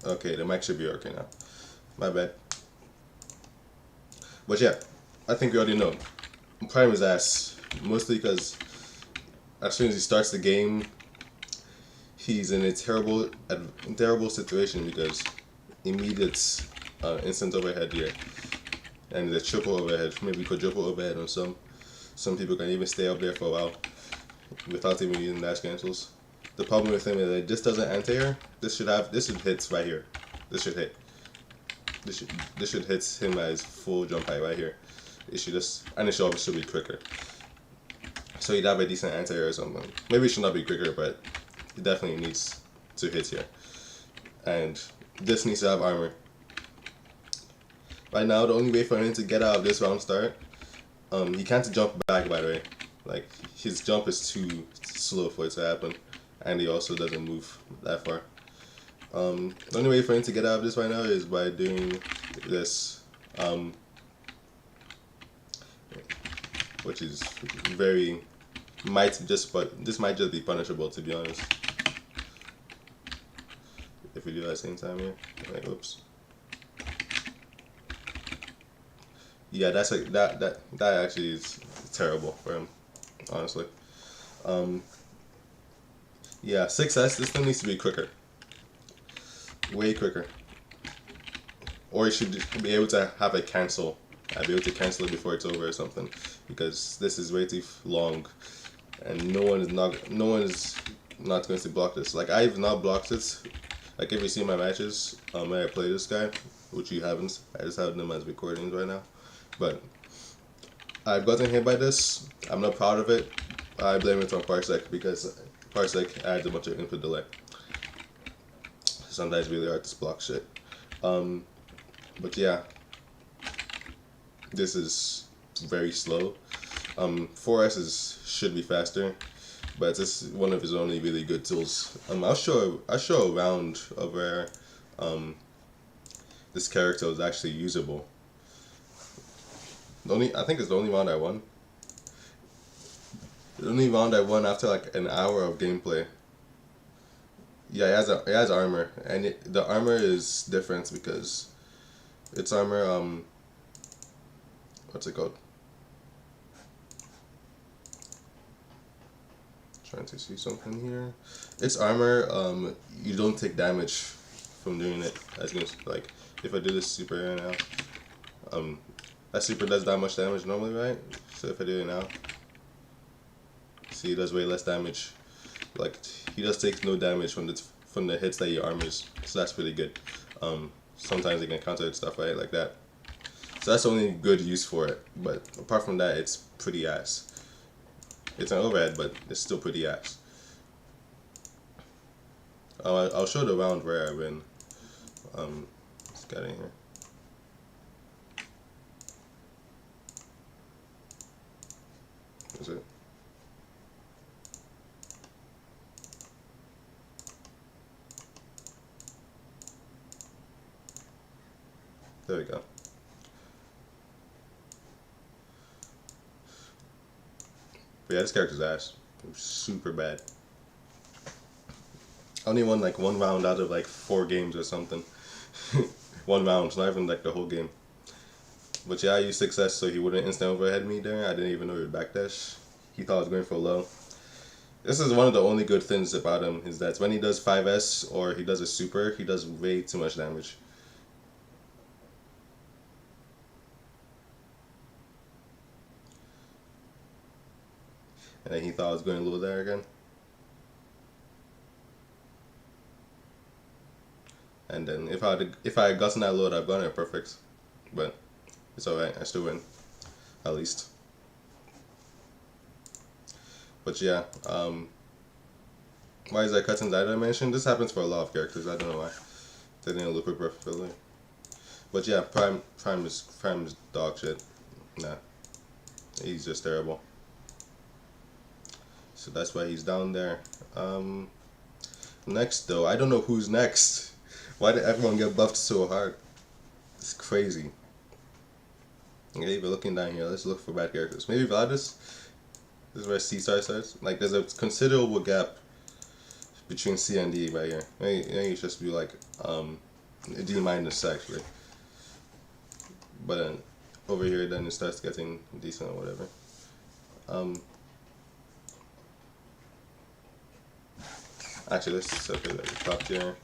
Okay, the mic should be okay now. My bad. But yeah, I think we already know. Prime is ass. Mostly because as soon as he starts the game, he's in a terrible situation because immediate instant overhead here. And the triple overhead, maybe quadruple overhead on some. Some people can even stay up there for a while without even using dash cancels. The problem with him is that this doesn't anti-air. This should hit right here. This should hit. This should hit him as full jump height right here. It should just, and it should obviously be quicker. So he'd have a decent anti-air or something. Maybe it should not be quicker, but it definitely needs to hit here. And this needs to have armor. Right now, the only way for him to get out of this round start, he can't jump back, by the way. Like, his jump is too slow for it to happen. And he also doesn't move that far. The only way for him to get out of this right now is by doing this, which is very, this might just be punishable, to be honest. If we do that same time here, like, oops. Yeah, that's like that actually is terrible for him, honestly. Yeah, 6S. This thing needs to be quicker, way quicker, or he should be able to have a cancel. I'd be able to cancel it before it's over or something, because this is way too long, and no one is not going to block this. Like, I've not blocked it. Like, if you see my matches, when I play this guy, which you haven't, I just have them as recordings right now. But I've gotten hit by this. I'm not proud of it. I blame it on Parsec because Parsec adds a bunch of input delay. Sometimes really hard to block shit. But yeah, this is very slow. 4S should be faster, but this is one of his only really good tools. I'll show a round of where this character is actually usable. I think it's the only round I won. The only round I won after like an hour of gameplay. Yeah, it has armor, and the armor is different because it's armor. What's it called? Trying to see something here. It's armor. You don't take damage from doing it. As you can, like, if I do this super here now, that super does that much damage normally, right? So if I do it now, see, it does way less damage. Like, he just takes no damage from the hits that he armors, so that's pretty good. Sometimes he can counter stuff right like that. So that's the only good use for it. But apart from that, it's pretty ass. It's an overhead, but it's still pretty ass. I'll show the round where I win. Let's get in here. Is it? There we go. But yeah, this character's ass. Super bad. I only won like one round out of like 4 games or something. One round, not even like the whole game. But yeah, I used 6S so he wouldn't instant overhead me there. I didn't even know he would backdash. He thought I was going for low. This is one of the only good things about him, is that when he does 5S or he does a super, he does way too much damage. And then he thought I was going low there again. And then if I had gotten that low, I'd gotten it perfect. But it's alright, I still win. At least. But yeah, why is that cutting that dimension? This happens for a lot of characters, I don't know why. They didn't look perfectly. But yeah, Prime is dog shit. Nah. He's just terrible. So that's why he's down there. Next though, I don't know who's next. Why did everyone get buffed so hard? It's crazy. Okay, we're looking down here. Let's look for bad characters. Maybe Vladis? This is where C star starts. Like, there's a considerable gap between C and D right here. Maybe you just be like, a D minus actually. But then over here, then it starts getting decent or whatever. Actually, let's separate the top tier.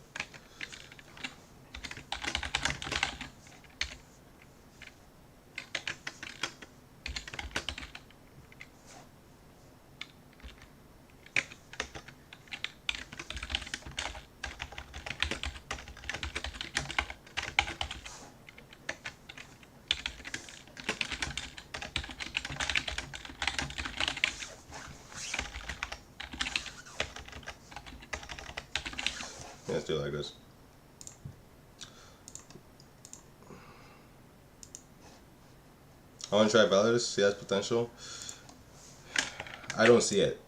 Yeah, let's do it like this. I want to try Valorous. He has potential. I don't see it.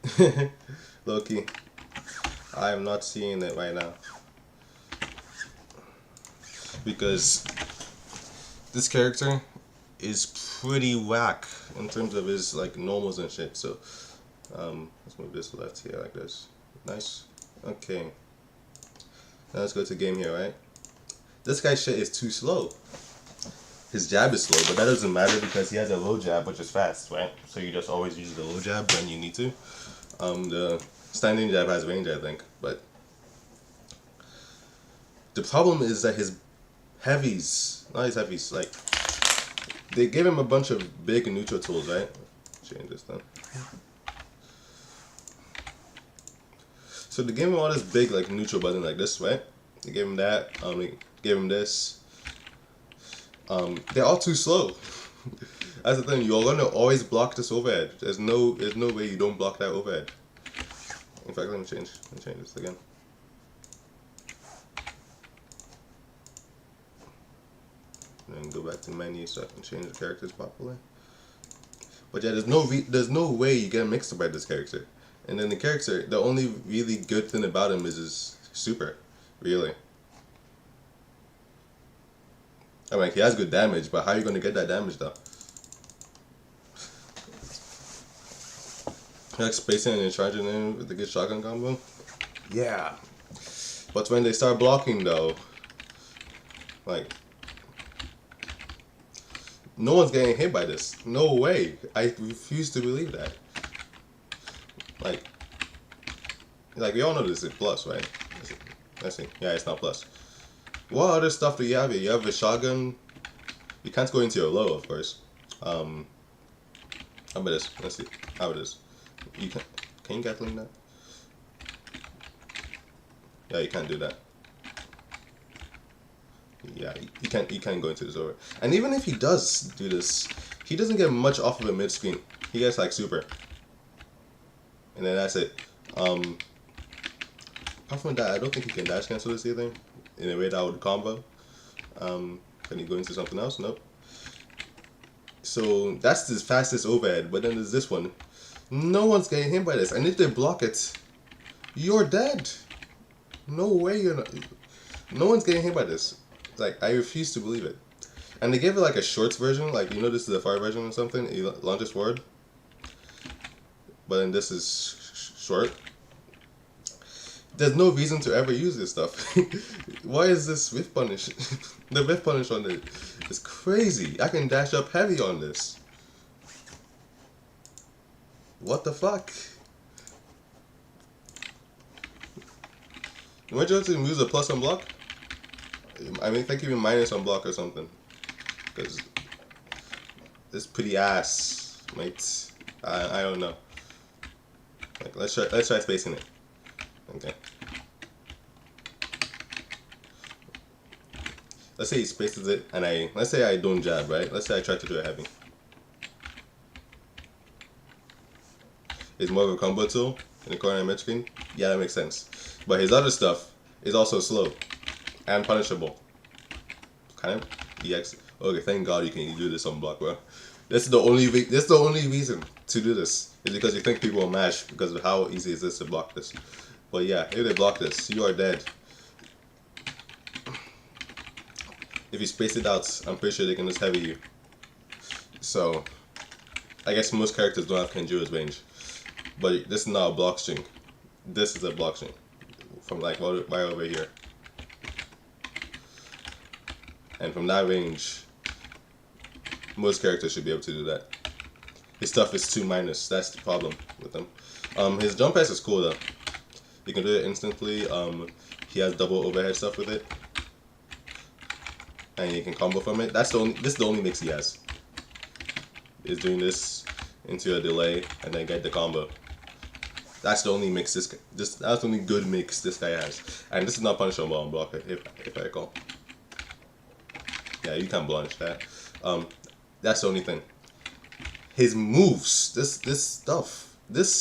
Low key. I am not seeing it right now. Because this character is pretty whack in terms of his like normals and shit. So let's move this left here like this. Nice. Okay. Now let's go to game here, right? This guy's shit is too slow. His jab is slow, but that doesn't matter because he has a low jab, which is fast, right? So you just always use the low jab when you need to. The standing jab has range, I think, but the problem is that his heavies, not his heavies, like they gave him a bunch of big neutral tools, right? Change this then. So they gave him all this big like neutral button like this, right? They gave him that. They gave him this. They're all too slow. That's the thing. You're gonna always block this overhead. There's no way you don't block that overhead. In fact, let me change this again. And then go back to menu so I can change the characters properly. But yeah, there's no way you get mixed up by this character. And then the character, the only really good thing about him is his super, really. I mean, he has good damage, but how are you going to get that damage though? Like spacing and charging in with the good shotgun combo? Yeah. But when they start blocking though, like, no one's getting hit by this. No way. I refuse to believe that. Like we all know this is plus, right? Let's see. Yeah, it's not plus. What other stuff do you have here? You have a shotgun. You can't go into your low, of course. How about this? Let's see. How about this? You can you Gatling that? Yeah, you can't do that. Yeah, you can't go into this over. And even if he does do this, he doesn't get much off of a mid screen. He gets like super. And then that's it. Apart from that, I don't think he can dash cancel this either. In a way that would combo. Can he go into something else? Nope. So that's the fastest overhead, but then there's this one. No one's getting hit by this. And if they block it, you're dead. No way you're not. No one's getting hit by this. Like, I refuse to believe it. And they gave it like a shorts version, like, you know, this is a fire version or something. You launch it forward. But then this is short. There's no reason to ever use this stuff. Why is this whiff punish? The whiff punish on it is crazy. I can dash up heavy on this. What the fuck? Why'd you have to use a plus on block? I mean, think even minus on block or something. Because it's pretty ass, mate. I don't know. Like, let's try spacing it. Okay. Let's say he spaces it, and let's say I don't jab, right? Let's say I try to do a heavy. It's more of a combo tool in the corner of mid screen. Yeah, that makes sense. But his other stuff is also slow and punishable. Kind of EX. Okay, thank God you can do this on block, bro. That's the only reason to do this is because you think people will mash because of how easy it is to block this. But yeah, if they block this, you are dead. If you space it out, I'm pretty sure they can just heavy you. So, I guess most characters don't have Kenjura's range. But this is not a block string. This is a block string. From like right over here. And from that range, most characters should be able to do that. His stuff is 2 minus. That's the problem with him. His jump pass is cool though. You can do it instantly. He has double overhead stuff with it, and you can combo from it. This is the only mix he has. Is doing this into a delay and then get the combo. That's the only mix that's the only good mix this guy has. And this is not punishable on block if I recall. Yeah, you can blanch that. That's the only thing. His moves, this stuff, not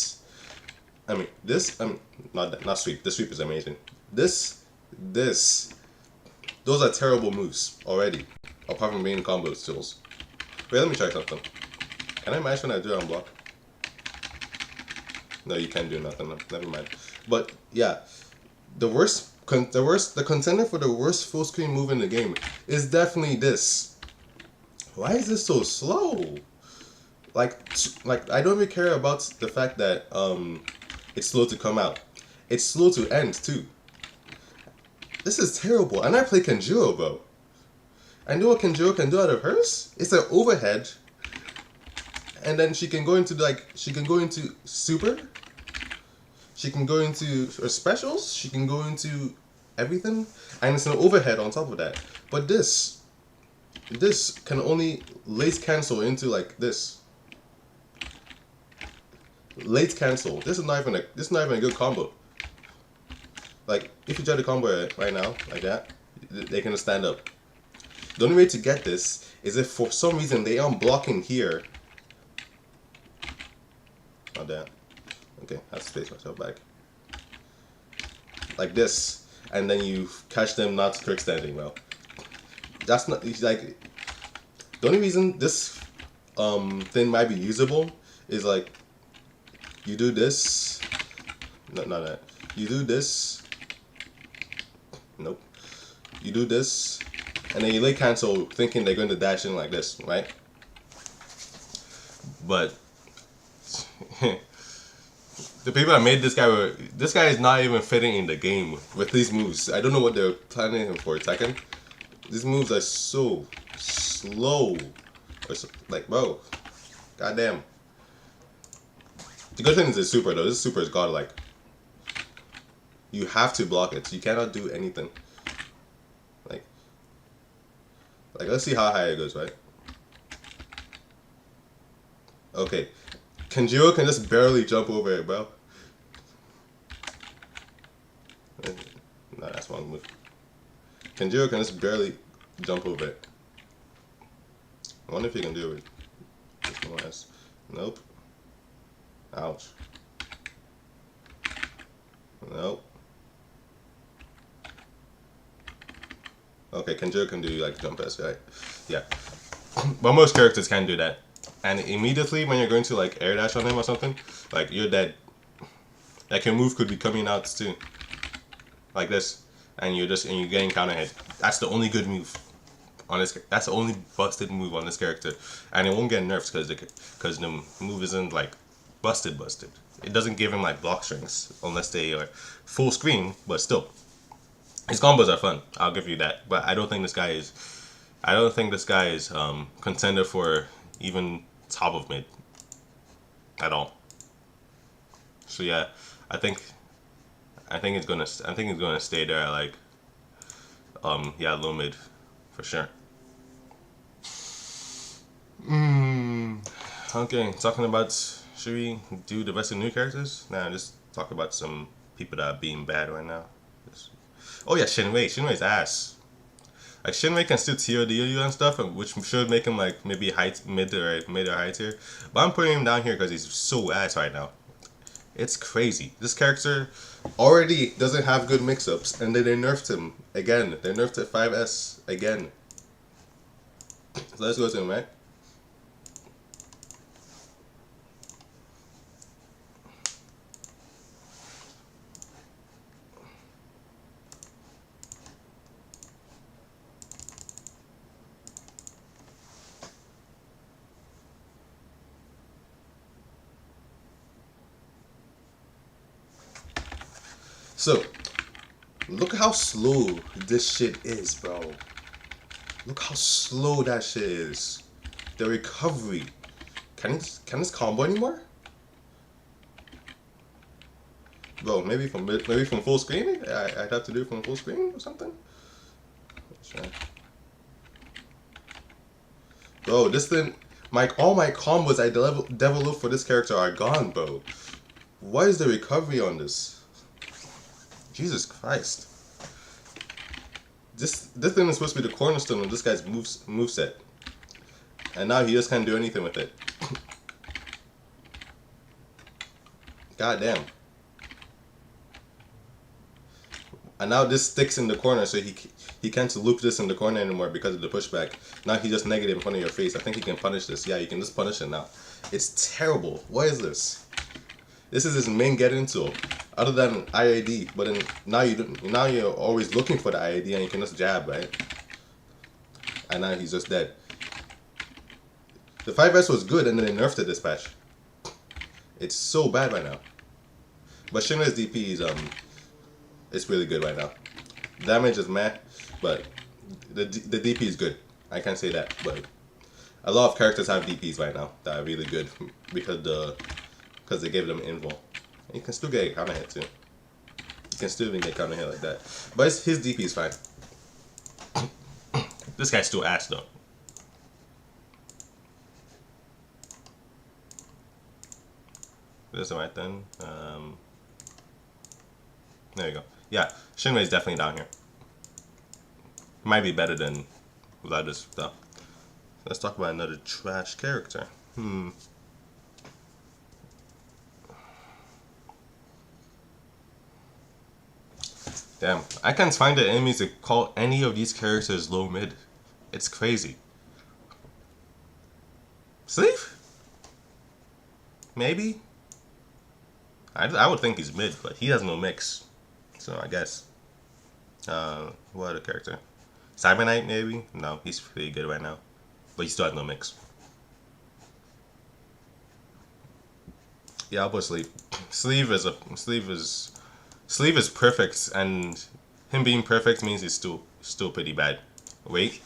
sweep. The sweep is amazing. This, those are terrible moves already. Apart from being combo skills. Wait, let me try something. Can I match when I do it on block? No, you can't do nothing. Never mind. But yeah, the contender for the worst full screen move in the game is definitely this. Why is this so slow? Like I don't really care about the fact that it's slow to come out. It's slow to end too. This is terrible. And I play Kenjiro, bro. I know what Kenjiro can do out of hers. It's an overhead. And then she can go into super. She can go into her specials. She can go into everything. And it's an overhead on top of that. But this can only late cancel into like this. Late cancel. This is not even a good combo. Like if you try to combo it right now like that, they can stand up. The only way to get this is if for some reason they aren't blocking here. Oh damn. Okay, I have to space myself back. Like this, and then you catch them not quick standing. Well, that's not like the only reason this thing might be usable is like you do this. No, not that. You do this. Nope. You do this, and then you late cancel thinking they're going to dash in like this, right? But the people that made this guy is not even fitting in the game with these moves. I don't know what they're planning him for. Second, these moves are so slow. Like, bro, goddamn. The good thing is it's super though. This super is godlike. You have to block it. You cannot do anything. Like let's see how high it goes, right? Okay. Kenjiro can just barely jump over it, bro. Nah, that's wrong move. Kenjiro can just barely jump over it. I wonder if he can do it. Just more ass. Nope. Ouch. Nope. Okay, Kenjiro can do like jump pass, right? Yeah. But most characters can do that. And immediately when you're going to like air dash on him or something, like you're dead. Like your move could be coming out too. Like this. And you're getting counter hit. That's the only good move on this. That's the only busted move on this character. And it won't get nerfed because the move isn't like busted. It doesn't give him like block strings unless they are full screen, but still. His combos are fun. I'll give you that. But I don't think this guy is contender for even top of mid at all. So yeah, I think it's gonna stay there at like low mid for sure. Okay, talking about, should we do the rest of the new characters? Nah, just talk about some people that are being bad right now. Oh yeah, Shinwei's ass. Like Shinwei can still tier you and stuff, which should make him like maybe mid or high tier. But I'm putting him down here because he's so ass right now. It's crazy. This character already doesn't have good mix-ups, and then they nerfed him again. They nerfed it 5S again. So let's go to him, right? So, look how slow this shit is, bro. Look how slow that shit is. The recovery. Can this combo anymore? Bro, maybe from full screen? I'd have to do it from full screen or something? Sure. Bro, this thing, all my combos I developed for this character are gone, bro. What is the recovery on this? Jesus Christ. This thing is supposed to be the cornerstone of this guy's moveset. And now he just can't do anything with it. God damn. And now this sticks in the corner, so he can't loop this in the corner anymore because of the pushback. Now he just negative in front of your face. I think he can punish this. Yeah, you can just punish it now. It's terrible. What is this? This is his main getting tool, other than IAD. But then now you're always looking for the IAD, and you can just jab, right? And now he's just dead. The 5S was good, and then they nerfed it this patch. It's so bad right now. But Shinra's DP is it's really good right now. Damage is meh, but the DP is good. I can't say that, but a lot of characters have DPs right now that are really good because they gave them invul. You can still get a counter hit too. You can still even get counter hit like that, but his DP is fine. This guy's still ass though. This is right then. There you go. Yeah, Shinray's definitely down here. Might be better than without this stuff. Let's talk about another trash character. Damn, I can't find the enemies to call any of these characters low mid. It's crazy. Sleeve? Maybe? I would think he's mid, but he has no mix. So I guess. What other character? Cybernite maybe? No, he's pretty good right now. But he still has no mix. Yeah, I'll put Sleeve. Sleeve is perfect, and him being perfect means he's still pretty bad. Wait.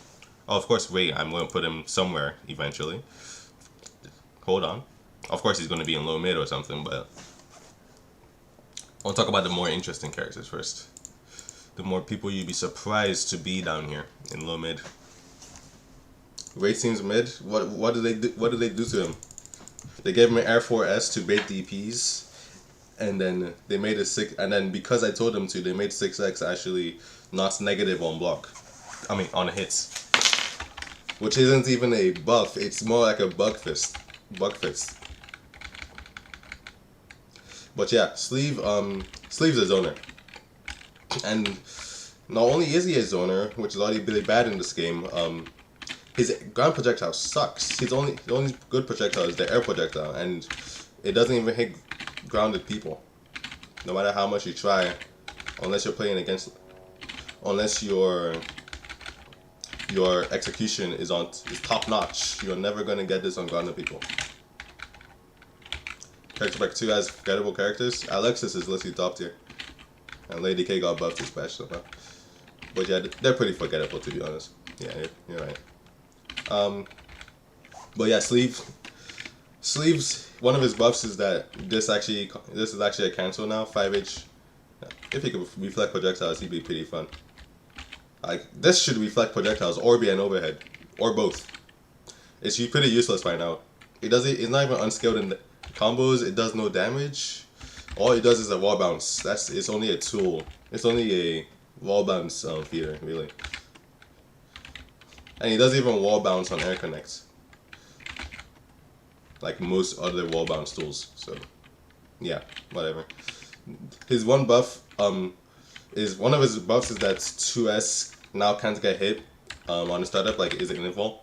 Oh, of course, wait. I'm going to put him somewhere eventually. Hold on. Of course, he's going to be in low mid or something, but I'll talk about the more interesting characters first. The more people you'd be surprised to be down here in low mid. Wait seems mid. What did they do? What did they do to him? They gave him an Air 4S to bait DPs, and then they made a 6. And then because I told them to, they made 6x actually not negative on block. I mean on hits, which isn't even a buff. It's more like a bug fist. But yeah, Sleeve's a zoner, and not only is he a zoner, which is already really bad in this game, his ground projectile sucks. The only good projectile is the air projectile, and it doesn't even hit grounded people. No matter how much you try, unless your execution is top notch, you're never gonna get this on grounded people. Character Pack 2 has forgettable characters. Alexis is literally top tier, and Lady K got buffed this patch somehow. But yeah, they're pretty forgettable to be honest. Yeah, you're right. But yeah, Sleeves. One of his buffs is that this is actually a cancel now. 5H. If he could reflect projectiles, he'd be pretty fun. Like this should reflect projectiles or be an overhead or both. It's pretty useless right now. It's not even unskilled in combos. It does no damage. All it does is a wall bounce. It's only a tool. It's only a wall bounce feeder really. And he doesn't even wall bounce on air connects, like most other wall bounce tools. So, yeah, whatever. His one buff is one of his buffs is that 2S now can't get hit on the startup. Like, is it invul?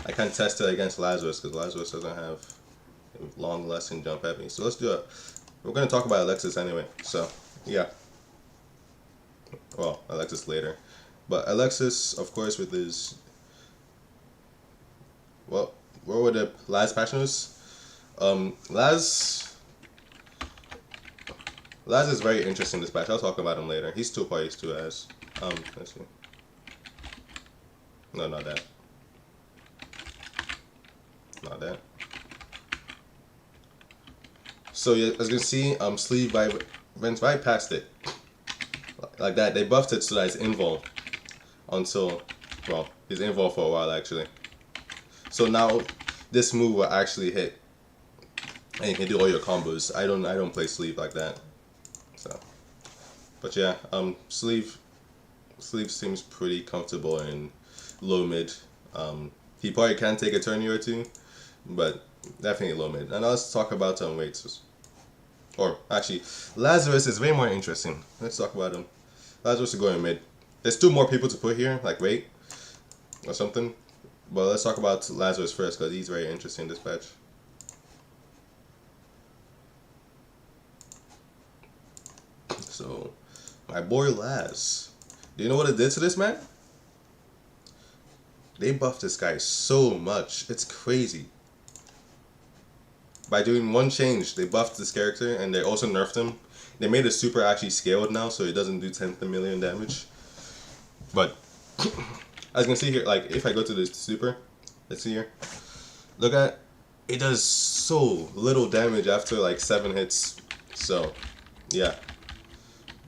I can't test it against Lazarus because Lazarus doesn't have long lesson jump at me. So let's do it. We're gonna talk about Alexis anyway. So yeah. Well, Alexis later. But Alexis, of course, with his... Well, where were the Laz patch notes? Laz Laz is very interesting this patch. I'll talk about him later. He's 2 parties, 2 as. Let's see. No, not that. Not that. So yeah, as you can see, sleeve went right past it. Like that. They buffed it so that it's invul until, well, he's invul for a while actually. So now this move will actually hit, and you can do all your combos. I don't play sleeve like that. So, but yeah, sleeve seems pretty comfortable in low mid. He probably can take a turn or two, but definitely low mid. And now let's talk about weights. Or actually, Lazarus is way more interesting. Let's talk about him. Lazarus is going mid. There's 2 more people to put here, like Wait or something. But let's talk about Lazarus first because he's very interesting this patch. So, my boy Laz. Do you know what it did to this man? They buffed this guy so much. It's crazy. By doing one change, they buffed this character and they also nerfed him. They made his super actually scaled now, so it doesn't do 10 million damage. But as you can see here, like if I go to this super, let's see here. Look at it, does so little damage after like 7 hits. So yeah.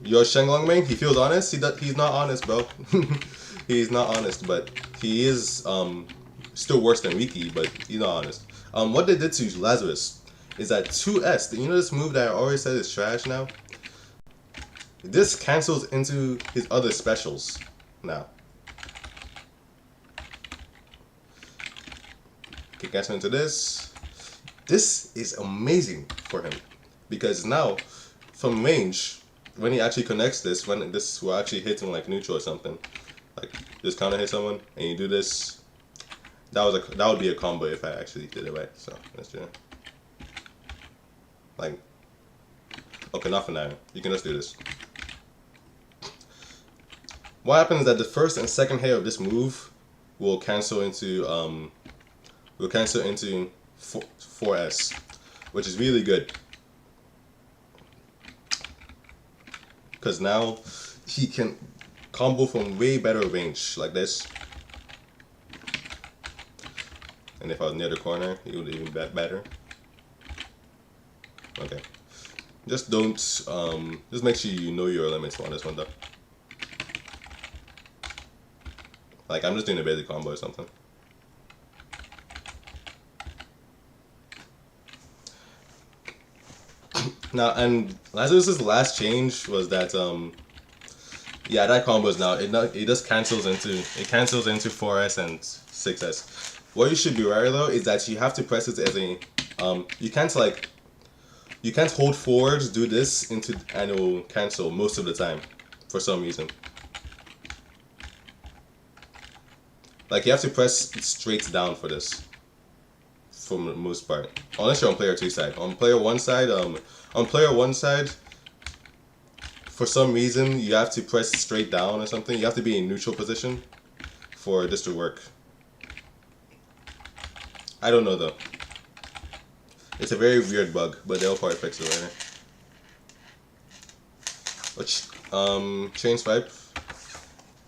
Your Shenlong main, he feels honest. He's not honest, bro. He's not honest, but he is still worse than Wiki, but he's not honest. What they did to Lazarus is that 2S, you know this move that I always said is trash now? This cancels into his other specials now. Can cancel into this. This is amazing for him because now from range, when he actually connects this, when this will actually hit him like neutral or something, like just counter hit someone and you do this, that would be a combo if I actually did it right. So let's do it. Like, okay, not for now. You can just do this. What happens is that the first and second hit of this move will cancel into 4S, which is really good. Because now he can combo from way better range like this. And if I was near the corner, it would even be better. Okay. Just don't, just make sure you know your limits on this one though. Like I'm just doing a basic combo or something. Now, and Lazarus's last change was that, yeah, that combo is now, it just cancels into 4S and 6S. What you should be aware though is that you have to press it as a, you can't hold forward, do this into, and it will cancel most of the time, for some reason. Like you have to press straight down for this, for the most part. Unless you're on player 2 side. On player 1 side, for some reason you have to press straight down or something. You have to be in neutral position for this to work. I don't know though. It's a very weird bug, but they'll probably fix it later. Which, change swipe.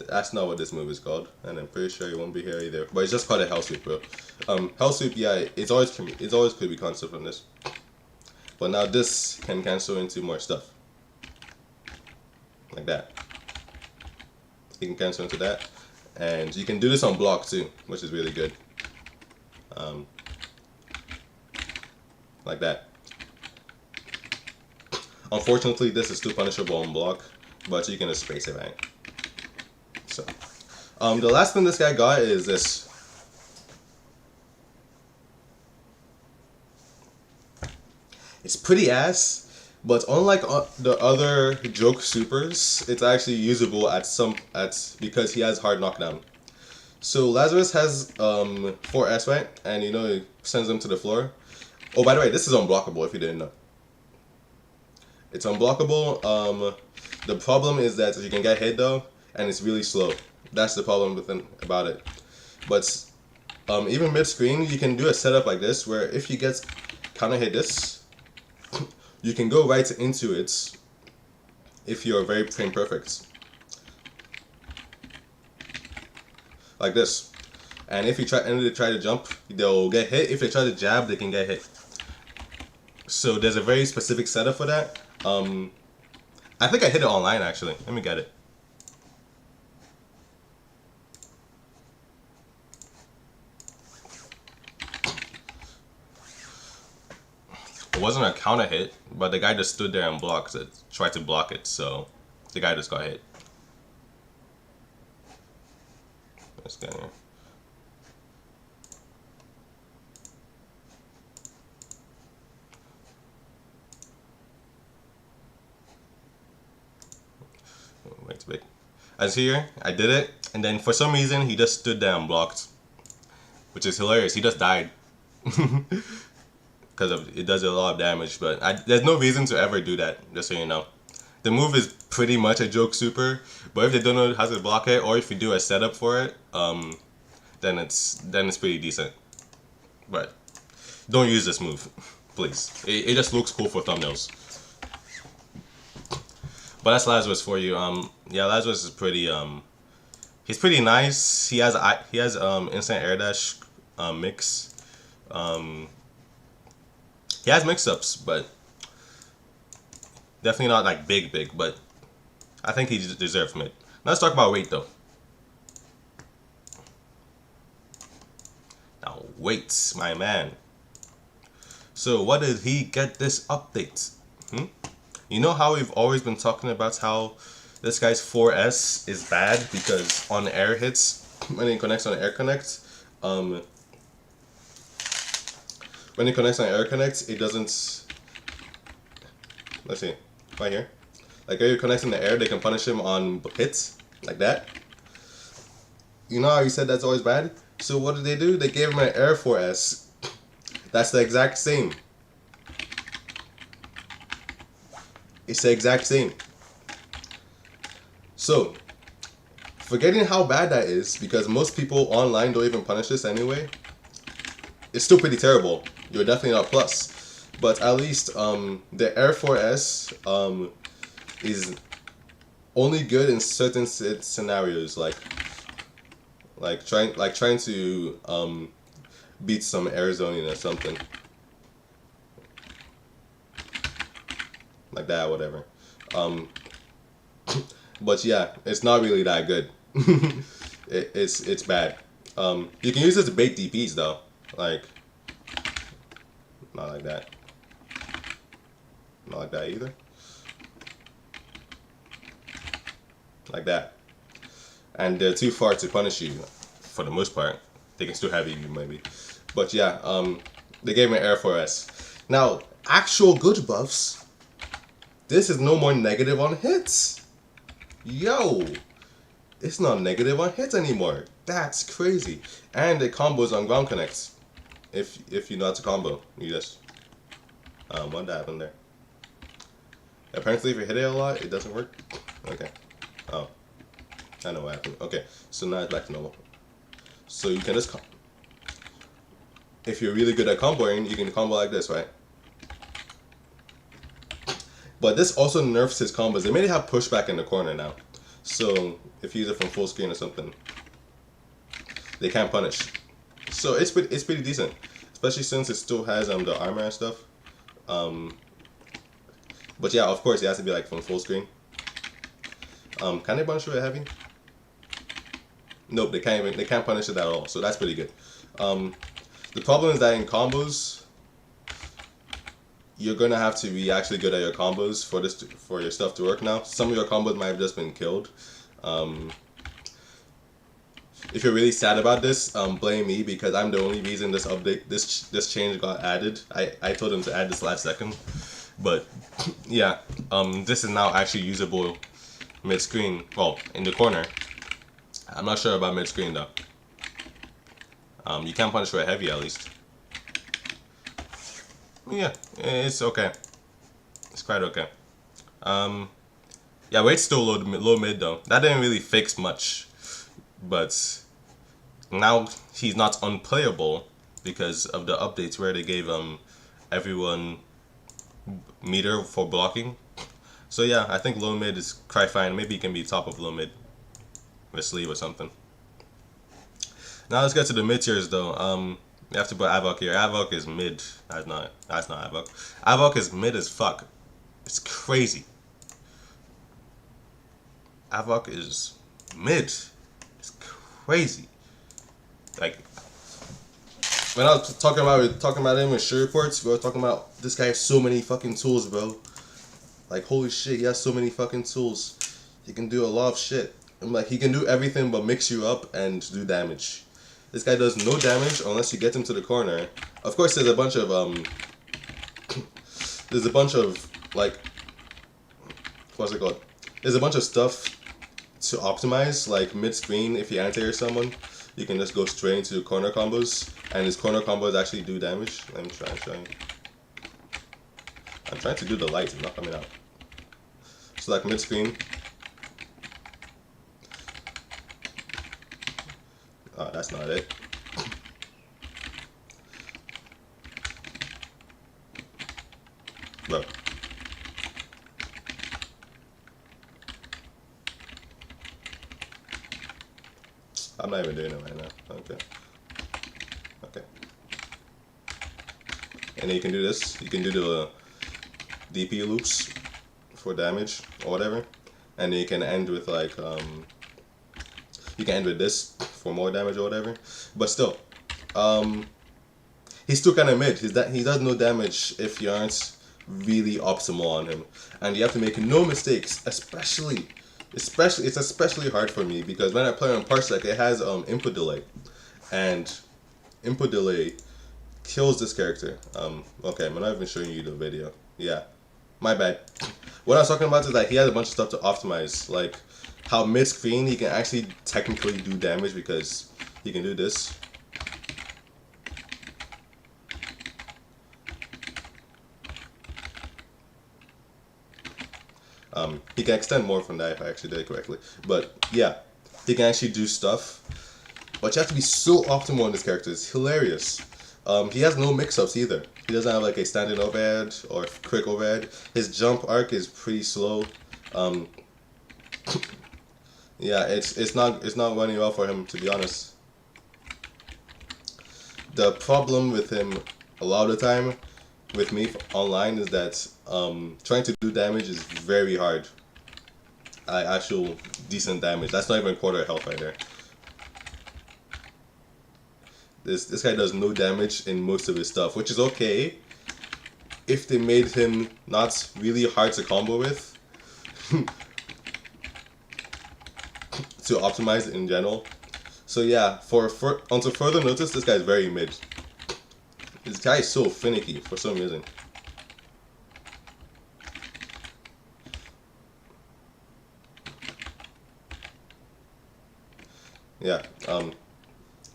That's not what this move is called, and I'm pretty sure it won't be here either. But it's just called a hell sweep, bro. Hell sweep, yeah, it's always could be concept from this. But now this can cancel into more stuff, like that. You can cancel into that, and you can do this on block too, which is really good. Like that. Unfortunately, this is too punishable on block, but you can just space it right. So, the last thing this guy got is this. It's pretty ass, but unlike the other joke supers, it's actually usable because he has hard knockdown. So Lazarus has 4S, right? And you know it sends them to the floor. Oh, by the way, this is unblockable if you didn't know. It's unblockable. The problem is that you can get hit though, and it's really slow. That's the problem about it. But even mid-screen, you can do a setup like this where if you get counter hit this, you can go right into it if you're very frame perfect. Like this. And if you try and they try to jump, they'll get hit. If they try to jab, they can get hit. So there's a very specific setup for that. I think I hit it online actually. Let me get it. It wasn't a counter hit, but the guy just stood there and blocked it, tried to block it, so the guy just got hit. Let's get here. Wait. As here, I did it, and then for some reason he just stood there and blocked, which is hilarious. He just died. Because it does a lot of damage, but there's no reason to ever do that, just so you know. The move is pretty much a joke super, but if they don't know how to block it, or if you do a setup for it, then it's pretty decent. But don't use this move, please. It just looks cool for thumbnails. But that's Lazarus for you. Yeah, Lazarus is pretty he's pretty nice. He has instant air dash mix. He has mix-ups, but definitely not like big, but I think he deserves mid. Let's talk about weight though. Now weights, my man. So what did he get this update? You know how we've always been talking about how this guy's 4S is bad because on air hits, when it connects on air connect, when it connects on air connect, it doesn't. Let's see, right here. Like if you connect in the air, they can punish him on hits like that. You know how you said that's always bad? So what did they do? They gave him an air 4S. That's the exact same. It's the exact same. So, forgetting how bad that is, because most people online don't even punish this anyway, it's still pretty terrible. You're definitely not plus. But at least the Air 4S is only good in certain scenarios, like trying to beat some Arizonian or something. Like that, whatever. But yeah, it's not really that good. It's bad. You can use this to bait DPs though, like not like that, not like that either. Like that, and they're too far to punish you. For the most part, they can still have you maybe, but yeah, they gave me an Air 4S. Now, actual good buffs. This is no more negative on hits. Yo, it's not negative on hits anymore. That's crazy. And it combos on ground connects. If you know how to combo, you just what happened there? Apparently, if you hit it a lot, it doesn't work. Okay. Oh, I know what happened. Okay, so now it's back to normal. So you can just if you're really good at comboing, you can combo like this, right? But this also nerfs his combos. They made it have pushback in the corner now. So if you use it from full screen or something, they can't punish. So it's pretty decent, especially since it still has the armor and stuff. But yeah, of course it has to be like from full screen. Can they punish it with heavy? Nope, they can't punish it at all. So that's pretty good. The problem is that in combos, you're gonna have to be actually good at your combos for your stuff to work now. Some of your combos might have just been killed. If you're really sad about this, blame me because I'm the only reason this update, this change got added. I told them to add this last second, but yeah, this is now actually usable mid screen. Well, in the corner. I'm not sure about mid screen though. You can punish for heavy at least. Yeah, it's okay. It's quite okay. Yeah, weight's still low mid though. That didn't really fix much, but now he's not unplayable because of the updates where they gave everyone meter for blocking. So yeah, I think low mid is quite fine. Maybe he can be top of low mid with sleeve or something. Now let's get to the mid tiers though. You have to put Avok here. Avok is mid. That's not Avok. Avok is mid as fuck. It's crazy. Avok is mid. It's crazy. Like when I was talking about him in shirt reports, we were talking about this guy has so many fucking tools, bro. Like holy shit, he has so many fucking tools. He can do a lot of shit. I'm like he can do everything but mix you up and do damage. This guy does no damage unless you get him to the corner. Of course, there's a bunch of like what's it called? There's a bunch of stuff to optimize, like mid screen. If you anti-air someone, you can just go straight into corner combos, and his corner combos actually do damage. Let me try and show you. I'm trying to do the lights, it's not coming out. So like mid screen. Oh, that's not it. Look. I'm not even doing it right now. Okay. Okay. And then you can do this. You can do the DP loops for damage or whatever. And then you can end with like you can end with this for more damage or whatever. But still, he's still kind of mid. He does no damage if you aren't really optimal on him, and you have to make no mistakes. Especially it's especially hard for me because when I play on Parsec, it has input delay, and input delay kills this character. Okay, I'm not even showing you the video. Yeah, my bad. What I was talking about is that he has a bunch of stuff to optimize, like how mid screen he can actually technically do damage because he can do this. He can extend more from that if I actually did it correctly. But yeah, he can actually do stuff. But you have to be so optimal on this character. It's hilarious. He has no mix-ups either. He doesn't have like a standing overhead or quick overhead. His jump arc is pretty slow. Yeah, it's not running well for him, to be honest. The problem with him a lot of the time with me online is that trying to do damage is very hard. Actual decent damage. That's not even quarter health right there. This guy does no damage in most of his stuff, which is okay if they made him not really hard to combo with. To optimize in general. So yeah, until further notice, this guy's very mid. This guy is so finicky for some reason. Yeah,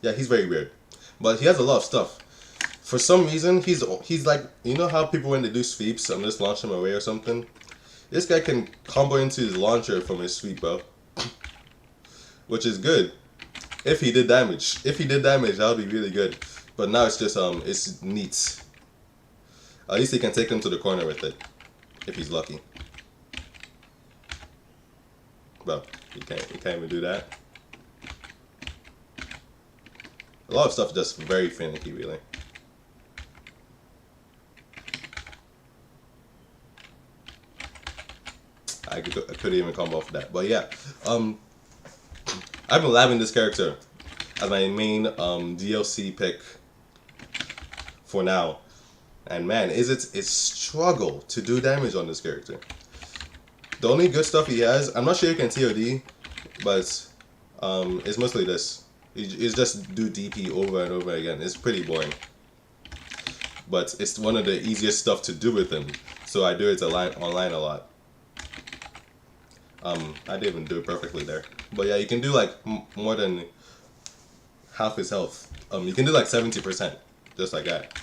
yeah, he's very weird, but he has a lot of stuff. For some reason, he's like, you know how people when they do sweeps and just launch him away or something. This guy can combo into his launcher from his sweep, bro, which is good. If he did damage, that would be really good. But now it's just it's neat. At least he can take him to the corner with it, if he's lucky. Bro, you can't even do that. A lot of stuff just very finicky, really. I couldn't even combo off that, but yeah, I've been labbing this character as my main DLC pick for now, and man, it's struggle to do damage on this character. The only good stuff he has, I'm not sure you can TOD, but it's mostly this. It's just do DP over and over again. It's pretty boring, but it's one of the easiest stuff to do with him, so I do it online a lot. I didn't even do it perfectly there, but yeah, you can do like more than half his health. You can do like 70%, just like that.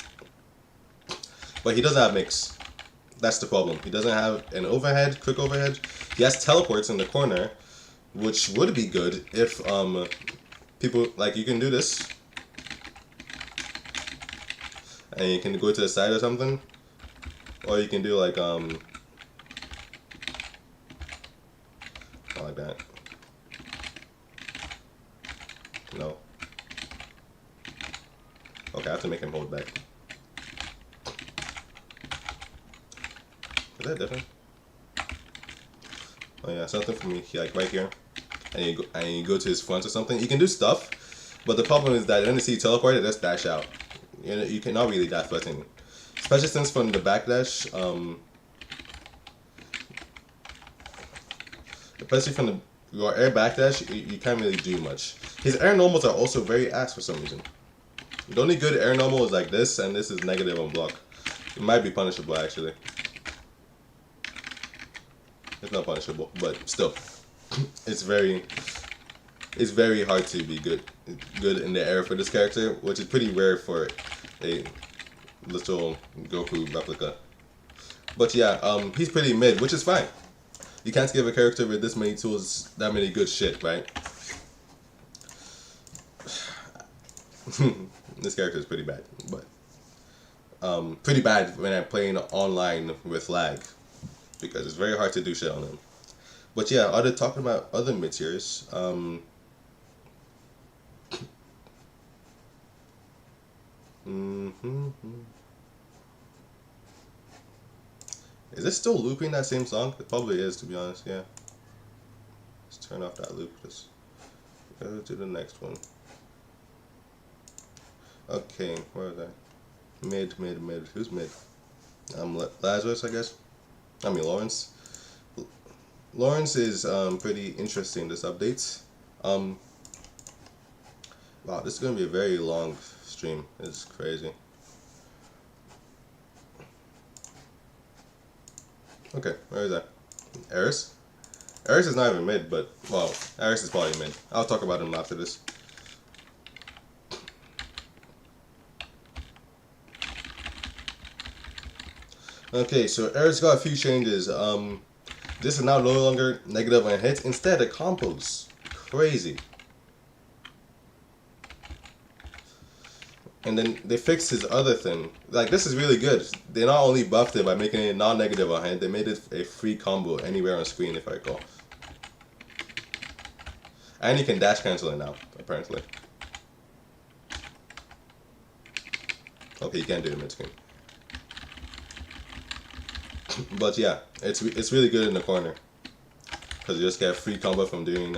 But he doesn't have mix. That's the problem. He doesn't have an overhead, quick overhead. He has teleports in the corner, which would be good if people like, you can do this, and you can go to the side or something, or you can do like like that. No. Okay, I have to make him hold back. Is that different? Oh yeah, something for me, like right here. And you go to his front or something. You can do stuff, but the problem is that when you see teleport, it just dash out. You know, you cannot really dash button. Especially since from the backdash, especially from your air backdash, you can't really do much. His air normals are also very ass for some reason. The only good air normal is like this, and this is negative on block. It might be punishable actually. It's not punishable, but still, it's very hard to be good in the air for this character, which is pretty rare for a little Goku replica. But yeah, he's pretty mid, which is fine. You can't give a character with this many tools that many good shit, right? This character is pretty bad, but pretty bad when I'm playing online with lag, because it's very hard to do shit on him. But yeah, talking about other mid tiers, is it still looping that same song? It probably is, to be honest. Yeah. Let's turn off that loop. Let's go to the next one. Okay, where is that? Mid. Who's mid? Lazarus, I guess. I mean Lawrence. Lawrence is pretty interesting. This update. Wow, this is gonna be a very long stream. It's crazy. Okay, where is that? Eris? Eris is not even mid, but well, Eris is probably mid. I'll talk about him after this. Okay, so Eric's got a few changes. This is now no longer negative on hits. Instead, it combos. Crazy. And then they fixed his other thing. Like, this is really good. They not only buffed it by making it non-negative on hit, they made it a free combo anywhere on screen, if I recall. And you can dash cancel it now, apparently. Okay, you can't do it mid-screen. But yeah, it's really good in the corner, because you just get a free combo from doing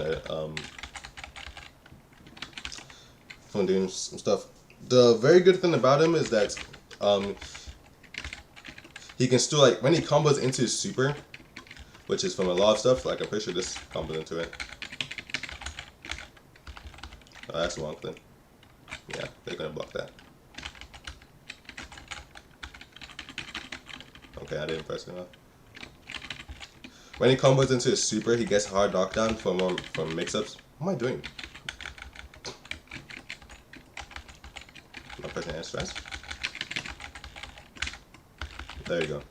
some stuff. The very good thing about him is that he can still, like, when he combos into his super, which is from a lot of stuff, like I'm pretty sure this combos into it. Oh, that's the wrong thing. Yeah, they're gonna block that. Okay, I didn't press it enough. When he combos into his super, he gets hard knockdown from mix-ups. What am I doing? I'm not pressing S stress. There you go.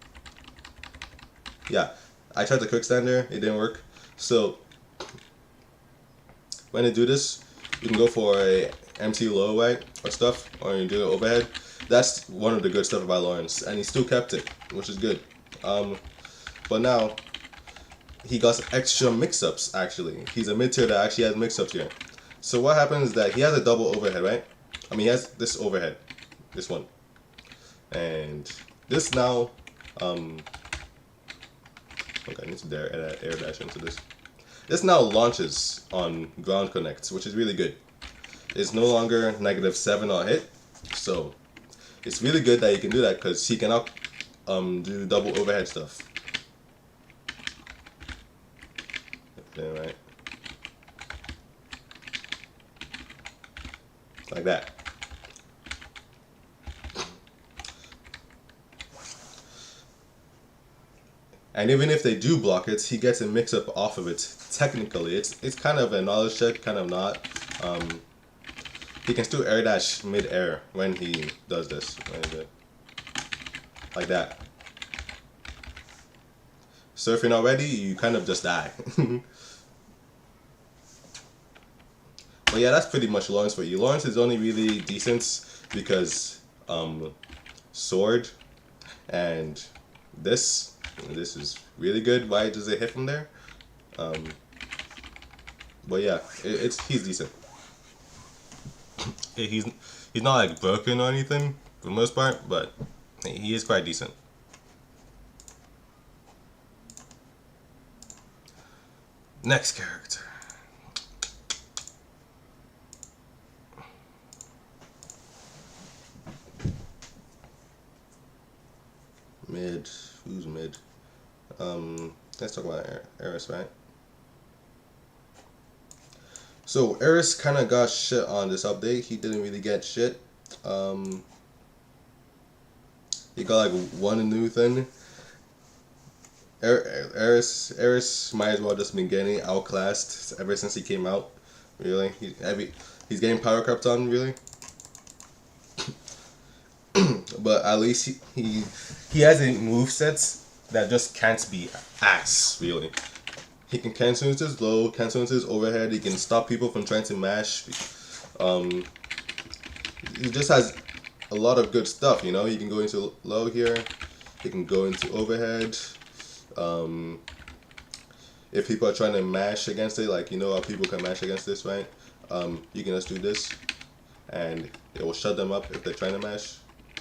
Yeah, I tried the quick stand there, it didn't work. So when you do this, you can go for a MT low, right, or stuff, or you do it overhead. That's one of the good stuff about Lawrence, and he still kept it, which is good. But now he got extra mix-ups. Actually, he's a mid tier that actually has mix-ups here. So what happens is that he has a double overhead, right? I mean, he has this overhead, this one, and this now. Okay, I need to air dash into this. This now launches on ground connects, which is really good. It's no longer -7 on hit, so it's really good that he can do that, because he cannot do double overhead stuff. Okay, right. Like that. And even if they do block it, he gets a mix-up off of it. Technically, it's kind of a knowledge check, kind of not. He can still air dash mid-air when he does this. Like that. Surfing already, you kind of just die. But yeah, that's pretty much Lawrence for you. Lawrence is only really decent because sword and this is really good. Why does it hit from there? But yeah, he's decent. He's he's not like broken or anything for the most part, but he is quite decent. Next character. Mid. Who's mid? Let's talk about Eris, right? So Eris kind of got shit on this update. He didn't really get shit. He got like one new thing. Eris might as well just been getting outclassed ever since he came out. Really, he's getting power crept on, really. But at least he has a move sets that just can't be ass, really. He can cancel into his low, cancel into his overhead. He can stop people from trying to mash. He just has a lot of good stuff, you know. He can go into low here. He can go into overhead. If people are trying to mash against it, like, you know how people can mash against this, right? You can just do this, and it will shut them up if they're trying to mash.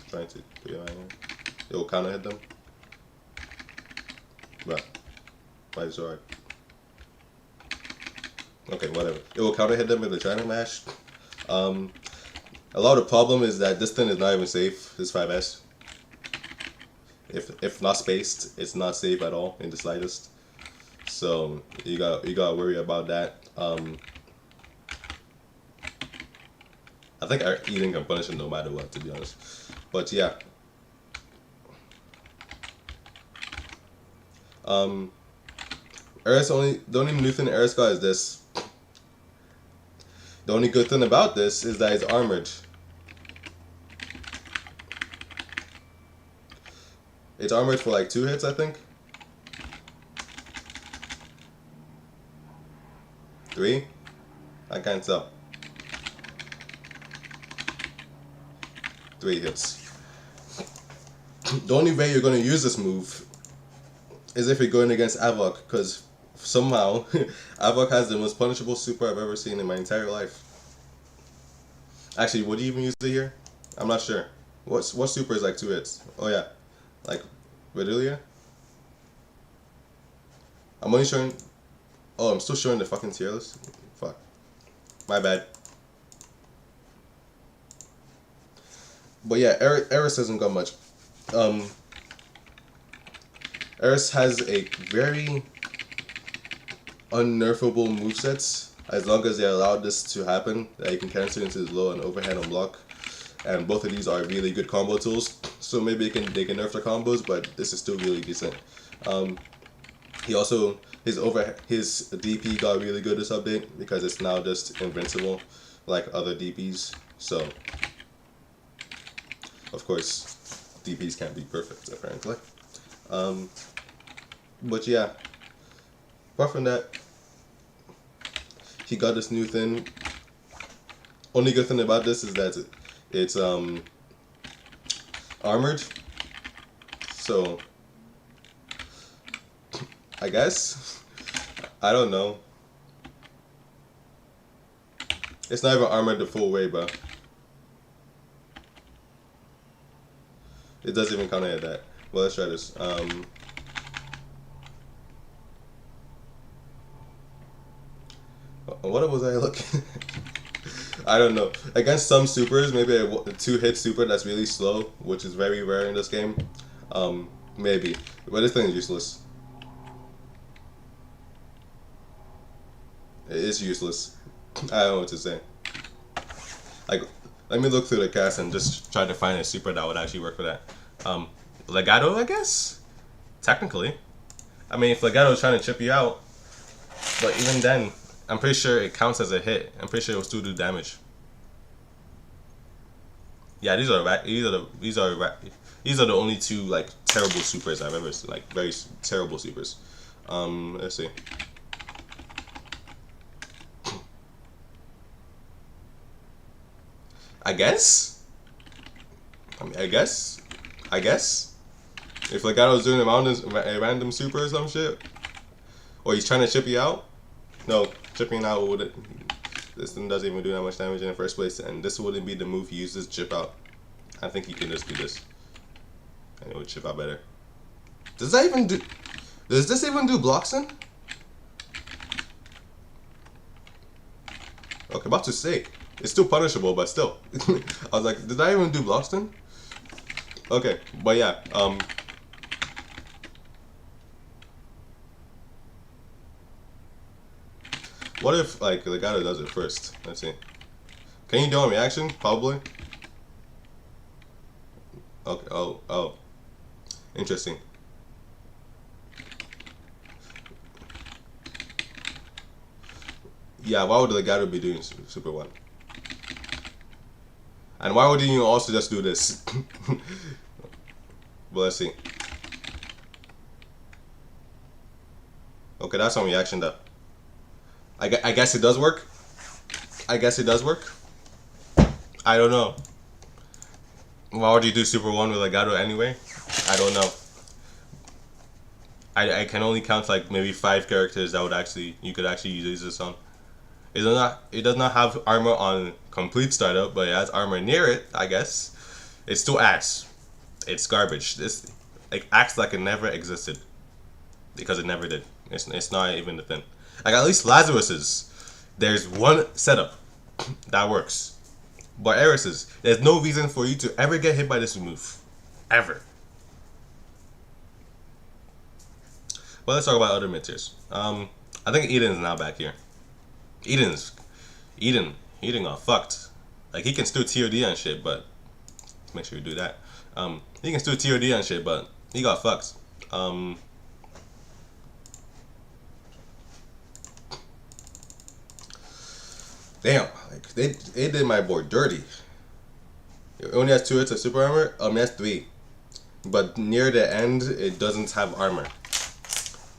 Trying to do it right here. It will counter hit them. But why is it hard? Okay, whatever. It will counter hit them if they're trying to mash. A lot of the problem is that this thing is not even safe. This 5S. If not spaced, it's not safe at all in the slightest. So you gotta worry about that. I think eating can punish it no matter what, to be honest. But yeah. Eris the only new thing Eris got is this. The only good thing about this is that it's armored. It's armored for like 2 hits, I think. 3? I can't tell. 3 hits. The only way you're going to use this move is if you're going against Avok, because somehow Avok has the most punishable super I've ever seen in my entire life. Actually, would you even use it here? I'm not sure. What super is like 2 hits? Oh yeah, like Redelia? I'm only showing... Oh, I'm still showing the fucking tier list? Fuck. My bad. But yeah, Eris hasn't got much. Eris has a very unnerfable movesets as long as they allow this to happen. That you can cancel into his low and overhead on block. And both of these are really good combo tools. So maybe they can nerf the combos, but this is still really decent. He also his DP got really good this update because it's now just invincible like other DPs. So of course DPs can't be perfect apparently. But yeah, apart from that, he got this new thing. Only good thing about this is that it's armored. So I guess I don't know. It's not even armored the full way, but it doesn't even count at that. Well, let's try this. What was I looking? I don't know. Against some supers, maybe a 2-hit super that's really slow, which is very rare in this game. Maybe, but this thing is useless. It is useless. I don't know what to say. Like, let me look through the cast and just try to find a super that would actually work for that. Legato, I guess? Technically. I mean, if Legato is trying to chip you out, but even then, I'm pretty sure it counts as a hit. I'm pretty sure it will still do damage. Yeah, these are the only 2 like terrible supers I've ever seen, like very terrible supers. Let's see. I guess. I guess. If Legato's doing a random super or some shit, or he's trying to chip you out, No, chipping out would. This thing doesn't even do that much damage in the first place, and this wouldn't be the move he uses chip out. I think he can just do this, and it would chip out better. Does that even do? Does this even do blocks in? Okay, about to say. It's still punishable, but still. I was like, did I even do blocks then? Okay, but yeah, what if, like, the guy that does it first? Let's see. Can you do a reaction? Probably. Okay, oh. Interesting. Yeah, why would the guy be doing Super 1? And why wouldn't you also just do this? But let's see. Okay, that's on reaction though. I guess it does work. I guess it does work. I don't know. Why would you do Super 1 with Legato anyway? I don't know. I can only count like maybe 5 characters that would actually you could actually use this on. It does not have armor on complete startup, but it has armor near it, I guess. It's still ass. It's garbage. This like acts like it never existed. Because it never did. It's not even a thing. Like at least Lazarus's, there's one setup that works. But Eris's, there's no reason for you to ever get hit by this move. Ever. Well, let's talk about other mid tiers. I think Eden's now back here. Eden got fucked. Like he can still TOD and shit, but let's make sure you do that. He can still TOD and shit, but he got fucked. Damn, like they did my board dirty. It only has 2 hits of super armor. That's 3, but near the end it doesn't have armor,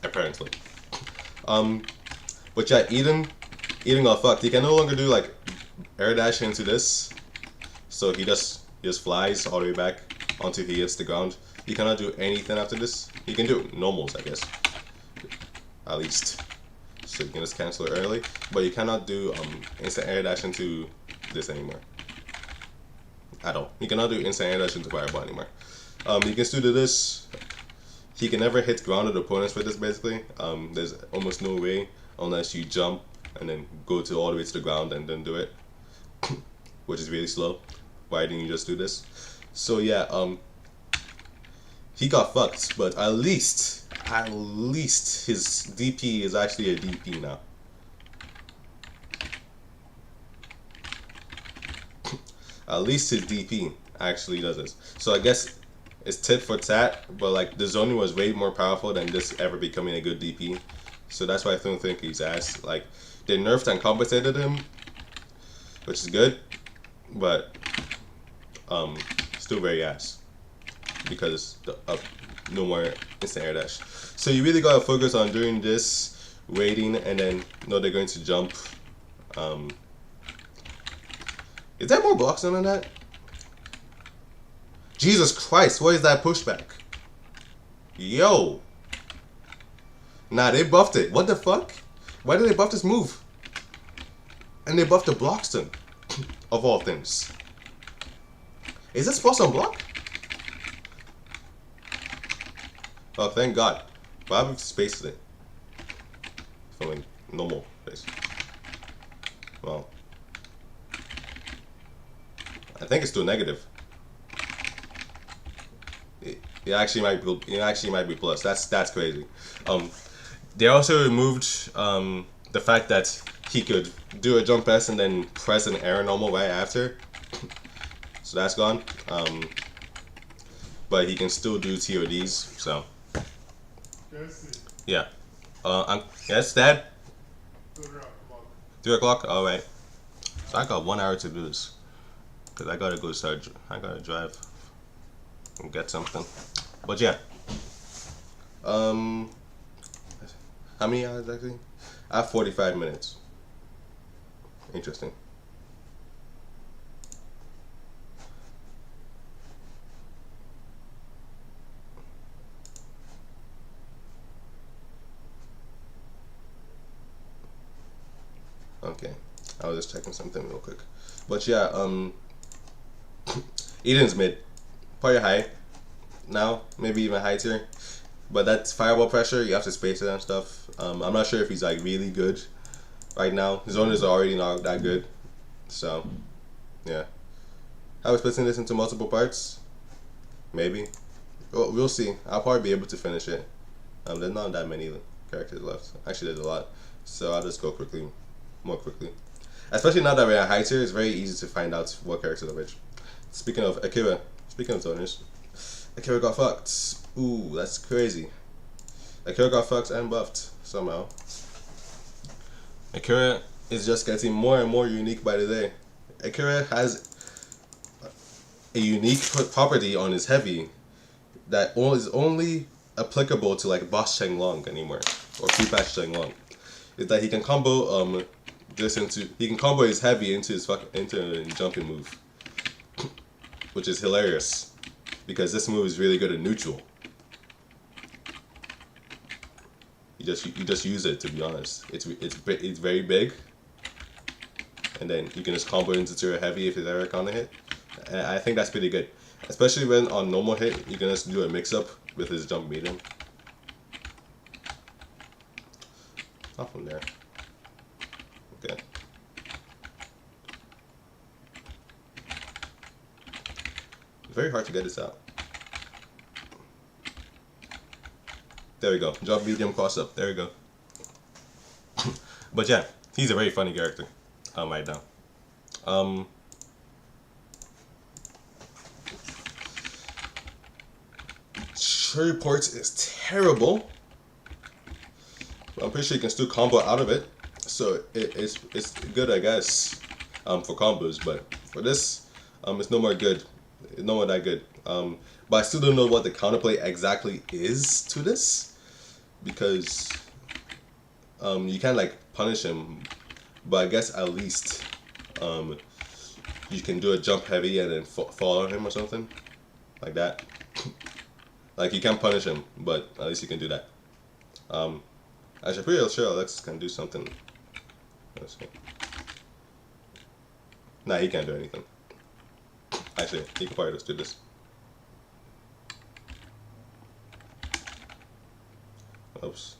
apparently. But yeah, Eden got fucked. He can no longer do like air dash into this, so he just flies all the way back until he hits the ground. He cannot do anything after this. He can do normals, I guess, at least. So you can just cancel it early, but you cannot do instant air dash into this anymore. At all. You cannot do instant air dash into fireball anymore. You can still do this. He can never hit grounded opponents with this basically. There's almost no way unless you jump and then go to all the way to the ground and then do it, which is really slow. Why didn't you just do this? So yeah, he got fucked, but at least his DP is actually a DP now. At least his DP actually does this. So I guess it's tit for tat, but like the zoning was way more powerful than this ever becoming a good DP. So that's why I don't think he's ass. Like they nerfed and compensated him, which is good, but still very ass because no more instant air dash. So you really gotta focus on doing this, waiting, and then know they're going to jump. Is there more blocks than that? Jesus Christ, what is that pushback? Yo. Nah, they buffed it. What the fuck? Why did they buff this move? And they buffed the Bloxton, of all things. Is this plus on block? Oh, thank God. But I have space in it. Feeling normal space. Well, I think it's still negative. It actually might be plus. That's crazy. They also removed the fact that he could do a jump pass and then press an air normal right after. So that's gone. But he can still do TODs. So yeah. Yes, Dad. 3 o'clock. All right. So I got 1 hour to do this. Cause I gotta go start. I gotta drive and get something. But yeah. How many hours actually? I have 45 minutes. Interesting. Okay, I was just checking something real quick. But yeah, Eden's mid, probably high now, maybe even high tier. But that's fireball pressure. You have to space it and stuff. I'm not sure if he's like really good right now. His owners are already not that good, so yeah. How we splitting this into multiple parts? Maybe. Well, we'll see. I'll probably be able to finish it. There's not that many characters left. Actually, there's a lot. So I'll just go quickly, more quickly. Especially now that we're at high tier, it's very easy to find out what characters are which. Speaking of Akira, speaking of zoners, Akira got fucked. Ooh, that's crazy. Akira got fucked and buffed somehow. Akira is just getting more and more unique by the day. Akira has a unique property on his heavy that is only applicable to like Boss Shenlong anymore, or Pre-Patch Shenlong. Is that he can combo he can combo his heavy into into a jumping move, which is hilarious because this move is really good at neutral. You just use it, to be honest. It's very big, and then you can just combo into your heavy if it's ever gonna hit. And I think that's pretty good, especially when on normal hit you can just do a mix up with his jump medium. Not from there. Okay. It's very hard to get this out. There we go. Jump medium cross up. There we go. But yeah, he's a very funny character. Right now. Cherry Ports is terrible. But I'm pretty sure you can still combo out of it. So it's good, I guess, for combos. But for this, it's no more good. It's no more that good. But I still don't know what the counterplay exactly is to this, because you can't like punish him, but I guess at least you can do a jump heavy and then fall on him or something like that. Like you can't punish him, but at least you can do that. Actually, I'm pretty sure Alex can do something. Let's see. Nah, he can't do anything. Actually, he can probably just do this. Oops.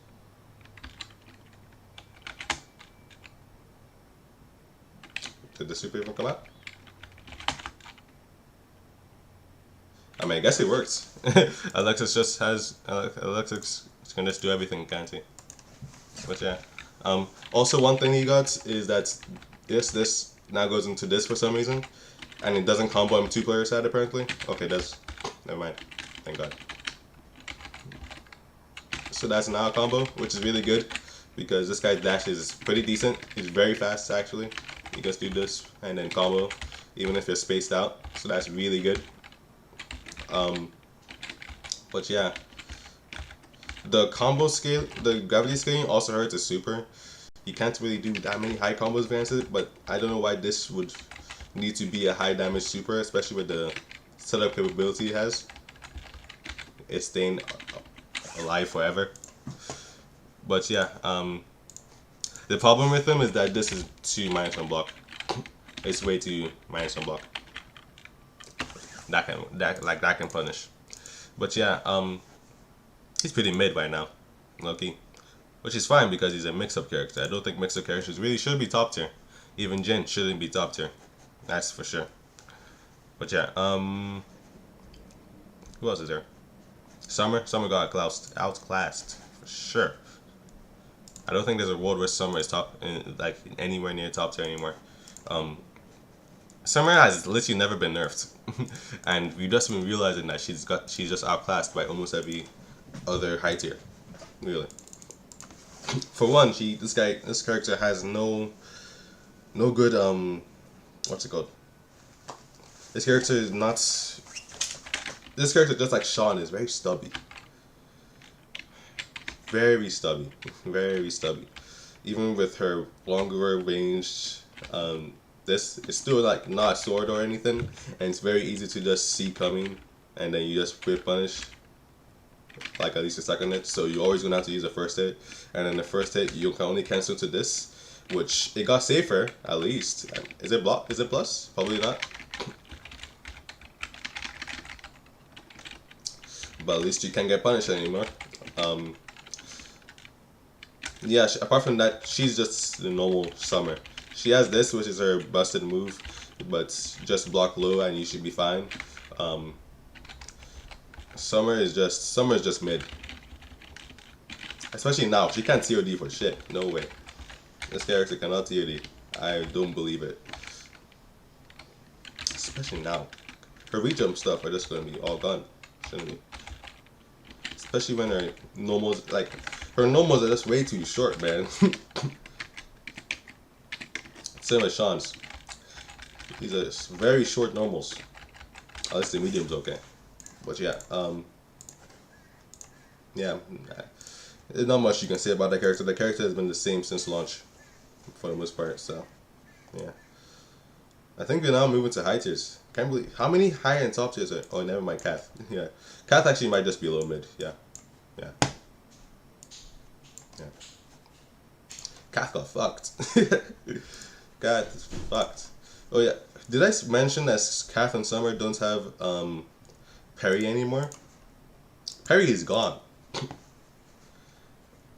Did the super even come out? I mean, I guess it works. Alexis just has Alexis can just do everything, can't he? But yeah. Also, one thing he got is that this now goes into this for some reason, and it doesn't combo on 2-player side apparently. Okay, it does. Never mind. Thank God. So that's now a combo, which is really good because this guy's dash is pretty decent. He's very fast actually. You just do this and then combo, even if you're spaced out. So that's really good. But yeah, the combo scale, the gravity scaling also hurts a super. You can't really do that many high combos against it, but I don't know why this would need to be a high damage super, especially with the setup capability it has. It's staying alive forever. But yeah, the problem with him is that this is too -1 block. It's way too -1 block. That can punish. But yeah, he's pretty mid right now, Loki, which is fine because he's a mix-up character. I don't think mix-up characters really should be top tier. Even Jin shouldn't be top tier. That's for sure. But yeah, who else is there? Summer got outclassed for sure. I don't think there's a world where Summer is like anywhere near top tier anymore. Summer has literally never been nerfed, and we've just been realizing that she's just outclassed by almost every other high tier, really. For one, this character has no good what's it called? This character is not. This character, just like Sean, is very stubby. Very stubby, very stubby. Even with her longer range, this is still like not a sword or anything, and it's very easy to just see coming, and then you just quick punish, like at least a second hit. So you're always gonna have to use a first hit, and then the first hit you can only cancel to this, which it got safer at least. Is it block? Is it plus? Probably not. But at least you can't get punished anymore. Yeah, apart from that, she's just the normal Summer. She has this, which is her busted move, but just block low and you should be fine. Summer is just mid. Especially now, she can't TOD for shit. No way. This character cannot TOD. I don't believe it. Especially now. Her rejump stuff are just gonna be all gone. Shouldn't be. Especially when her normals, like, her normals are just way too short, man. Same as Sean's. These are just very short normals. At least the medium's okay. But yeah, yeah, there's not much you can say about that character. The character has been the same since launch, for the most part. So, yeah. I think we're now moving to high tiers. Can't believe how many high and top tiers are. Oh, never mind, Kath. Yeah, Kath actually might just be low mid. Yeah, yeah, yeah. Kath got fucked. Kath is fucked. Oh yeah, did I mention that Kath and Summer don't have Perry anymore? Perry is gone.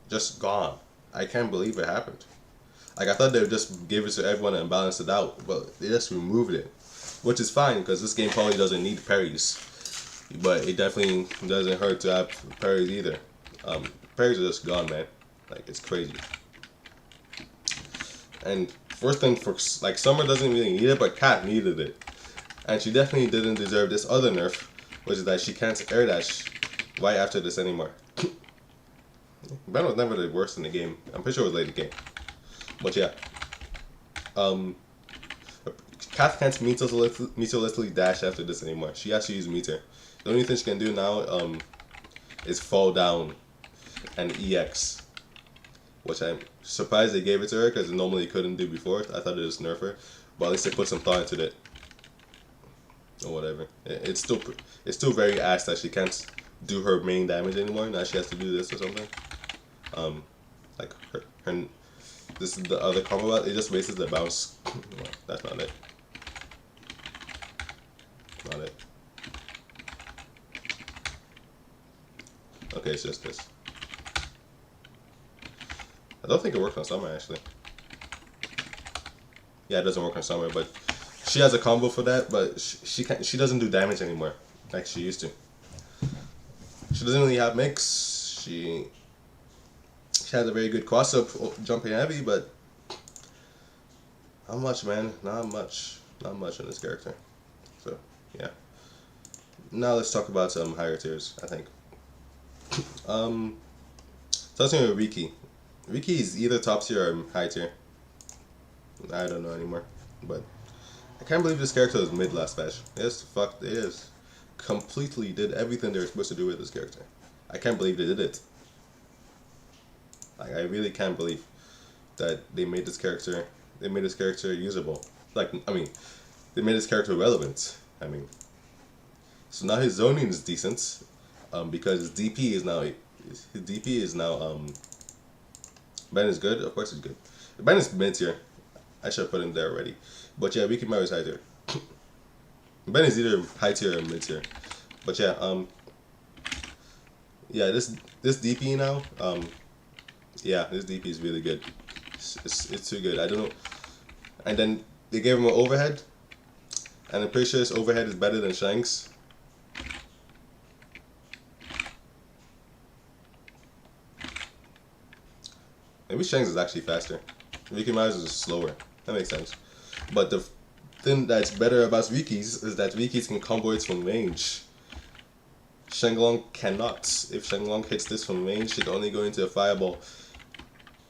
Just gone. I can't believe it happened. Like, I thought they would just give it to everyone and balance it out, but they just removed it. Which is fine, because this game probably doesn't need parries. But it definitely doesn't hurt to have parries either. Parries are just gone, man. Like, it's crazy. And first thing, for like, Summer doesn't really need it, but Kat needed it. And she definitely didn't deserve this other nerf, which is that she can't air dash right after this anymore. Ben was never the worst in the game. I'm pretty sure it was late in the game. But yeah. Kath can't meterlessly dash after this anymore. She has to use meter. The only thing she can do now is fall down and EX. Which I'm surprised they gave it to her, because normally you couldn't do before. I thought it was nerf her. But at least they put some thought into it. Or whatever. It's still very ass that she can't do her main damage anymore. Now she has to do this or something. Like her this is the other combo out. It just wastes the bounce. Well, that's not it. Not it. Okay, it's just this. I don't think it works on Summer actually. Yeah, it doesn't work on Summer, but she has a combo for that. But she doesn't do damage anymore like she used to. She doesn't really have mix. She has a very good cross up jumping heavy, but not much, man. Not much. Not much in this character. So yeah. Now let's talk about some higher tiers. I think. Starting with Riki. Riki is either top tier or high tier. I don't know anymore, but I can't believe this character is mid last patch. Yes, fuck, it is. Completely did everything they were supposed to do with this character. I can't believe they did it. Like, I really can't believe that they made this character. They made this character usable. Like, I mean, they made this character relevant. I mean, so now his zoning is decent, because his DP is now Ben is good. Of course, he's good. Ben is mid tier. I should have put him there already. But yeah, Riki Maru is high tier. Ben is either high tier or mid tier. But yeah, yeah, this DP now, yeah, this DP is really good. It's too good. I don't know. And then they gave him an overhead, and I'm pretty sure this overhead is better than Shank's. Maybe Shank's is actually faster. Riki Maru's is slower. That makes sense. But the thing that's better about Riki's is that Riki's can combo it from range. Shenlong cannot. If Shenlong hits this from range, he can only go into a fireball.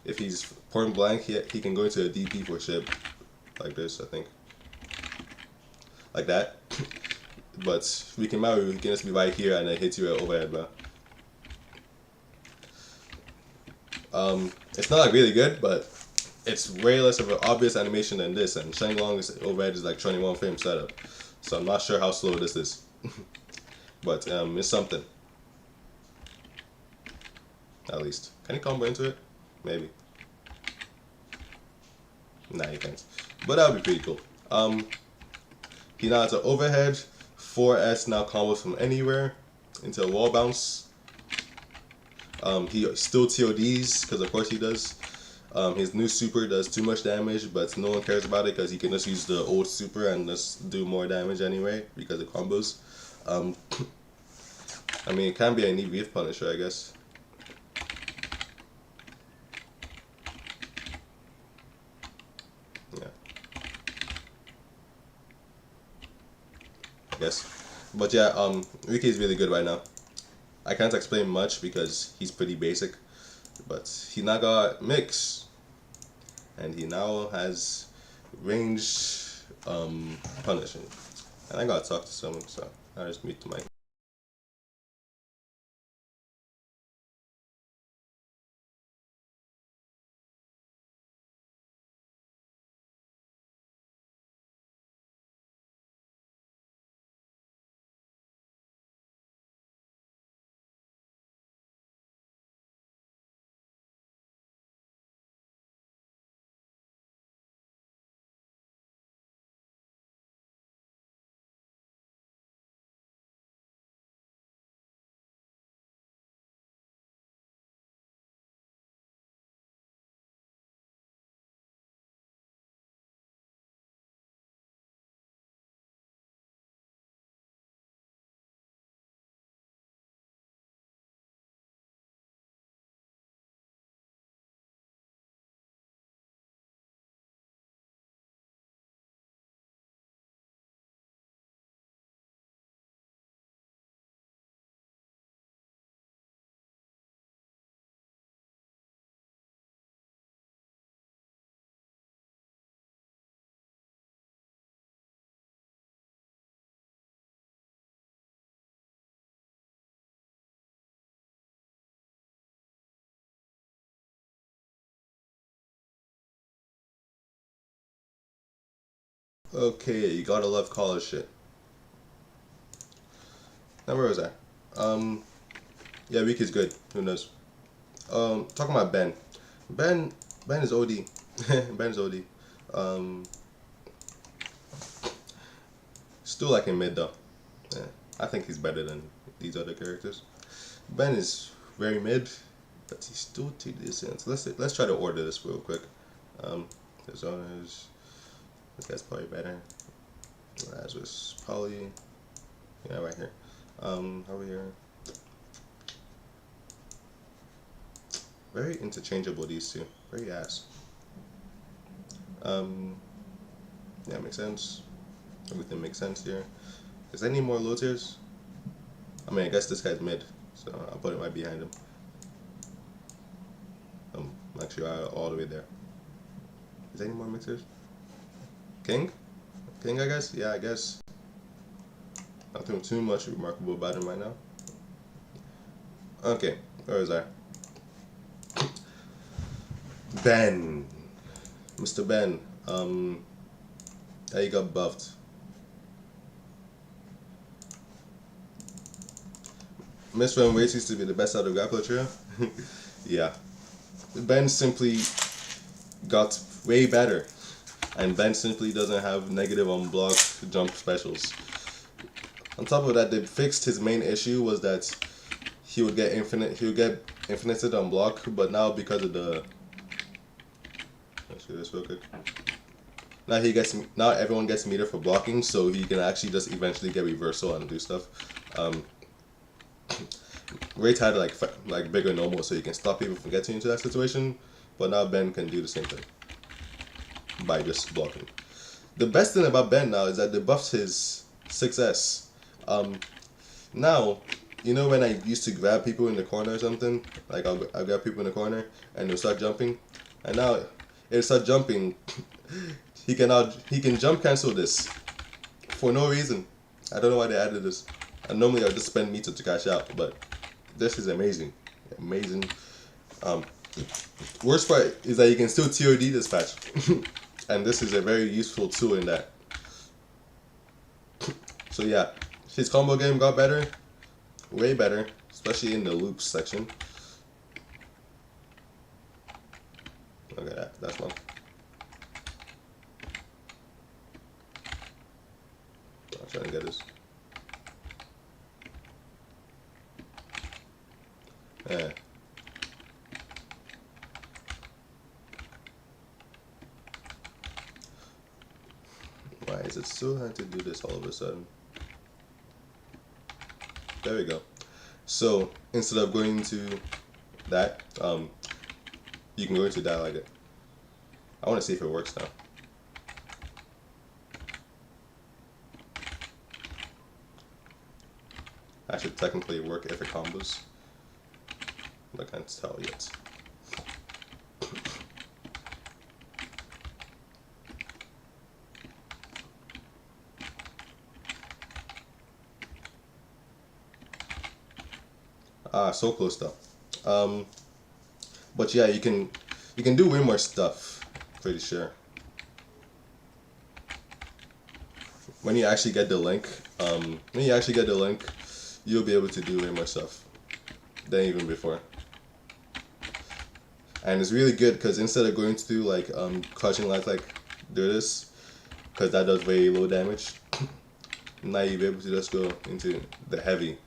If he's point blank, he can go into a DP for ship. Like this, I think. Like that. But Riki Maru can just be right here and then hit you at overhead, bro. It's not like really good, but it's way less of an obvious animation than this, and Shenlong's overhead is like 21 frame setup. So I'm not sure how slow this is. But it's something. At least. Can you combo into it? Maybe. Nah, you can't. But that would be pretty cool. He now has an overhead, 4S now combos from anywhere into a wall bounce. He still TODs, because of course he does. His new super does too much damage, but no one cares about it because he can just use the old super and just do more damage anyway because of combos. I mean, it can be a neat Wraith Punisher, I guess. Yeah. I guess. But yeah, Riki is really good right now. I can't explain much because he's pretty basic. But he now got Mix. And he now has ranged punishing. And I gotta talk to someone, so I just mute the mic. Okay, you gotta love college shit. Now where was I? Um, yeah, Riki's good. Who knows? Talking about Ben. Ben, Ben is OD. Ben's OD. Um, Still like in mid though. Yeah, I think he's better than these other characters. Ben is very mid, but he's still too decent. So let's try to order this real quick. His owners. This guy's probably better. As was probably right here. Over here. Very interchangeable, these two. Very ass. Yeah, makes sense. Everything makes sense here. Is there any more low tiers? I mean, I guess this guy's mid, so I'll put it right behind him. Actually, all the way there. Is there any more mixers? King? King, I guess? Yeah, I guess. Nothing too much remarkable about him right now. Okay, where is I? Ben. Mr. Ben. He got buffed. Miss Van Waits used to be the best out of grappler trio. Yeah. Ben simply got way better. And Ben simply doesn't have negative on block jump specials. On top of that, they fixed his main issue was that he would get infinited on block, but now because of the let's do this real quick. Now everyone gets meter for blocking, so he can actually just eventually get reversal and do stuff. Rate had like bigger normal, so you can stop people from getting into that situation, but now Ben can do the same thing by just blocking. The best thing about Ben now is that they buffed his 6S. Now, you know when I used to grab people in the corner or something, like I'll grab people in the corner and they'll start jumping, and now it'll start jumping. He can jump cancel this for no reason. I don't know why they added this. And normally I'll just spend meter to cash out, but this is amazing. Amazing. Worst part is that you can still TOD this patch. And this is a very useful tool in that. So yeah, his combo game got better. Way better. Especially in the loops section. Look at that. That's one. trying to get this. Yeah. Why is it so hard to do this all of a sudden? There we go. So instead of going to that, you can go into that like it. I want to see if it works now. That should technically work if it combos. I can't tell yet. So close though. But yeah, you can do way more stuff. Pretty sure. When you actually get the link, you'll be able to do way more stuff than even before. And it's really good because instead of going through like crouching lights like do this, because that does very low damage. Now you'll be able to just go into the heavy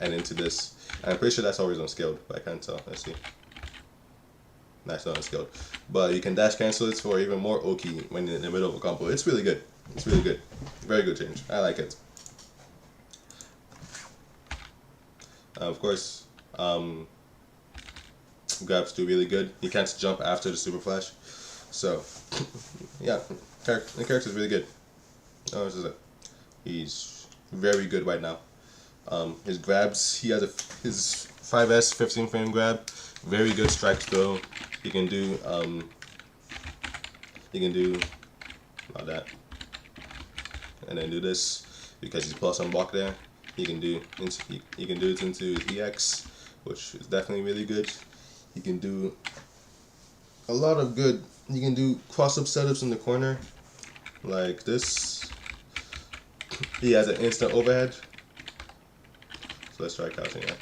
and into this. And I'm pretty sure that's always unscaled, but I can't tell. Let's see. That's not unscaled. But you can dash cancel it for even more Oki when you're in the middle of a combo. It's really good. It's really good. Very good change. I like it. Of course, grabs do really good. You can't jump after the super flash. So, yeah, the character is really good. Oh, this is it. He's very good right now. His grabs, he has his 5S 15 frame grab, very good strike throw. He can do not that, and then do this because he's plus on block there. He can do it into his EX, which is definitely really good. He can do a lot of good. He can do cross up setups in the corner, like this. He has an instant overhead. So let's try couching that.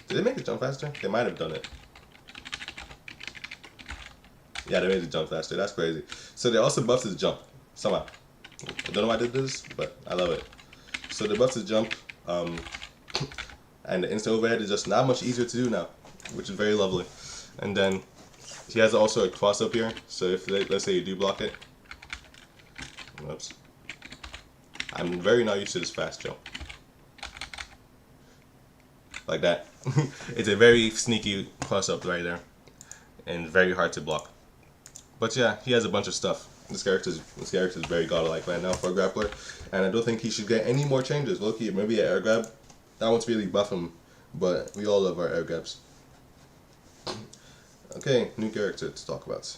Did they make it jump faster? They might have done it. Yeah, they made it jump faster. That's crazy. So they also buffed his jump somehow. I don't know why they did this, but I love it. So they buffed his jump, and the instant overhead is just not much easier to do now, which is very lovely. And then he has also a cross up here. So if let's say you do block it, whoops. I'm very not used to this fast jump. Like that. It's a very sneaky cross up right there. And very hard to block. But yeah, he has a bunch of stuff. This character is very godlike right now for a grappler. And I don't think he should get any more changes. Low-key, maybe an air grab. That one's really buff him. But we all love our air grabs. Okay, new character to talk about.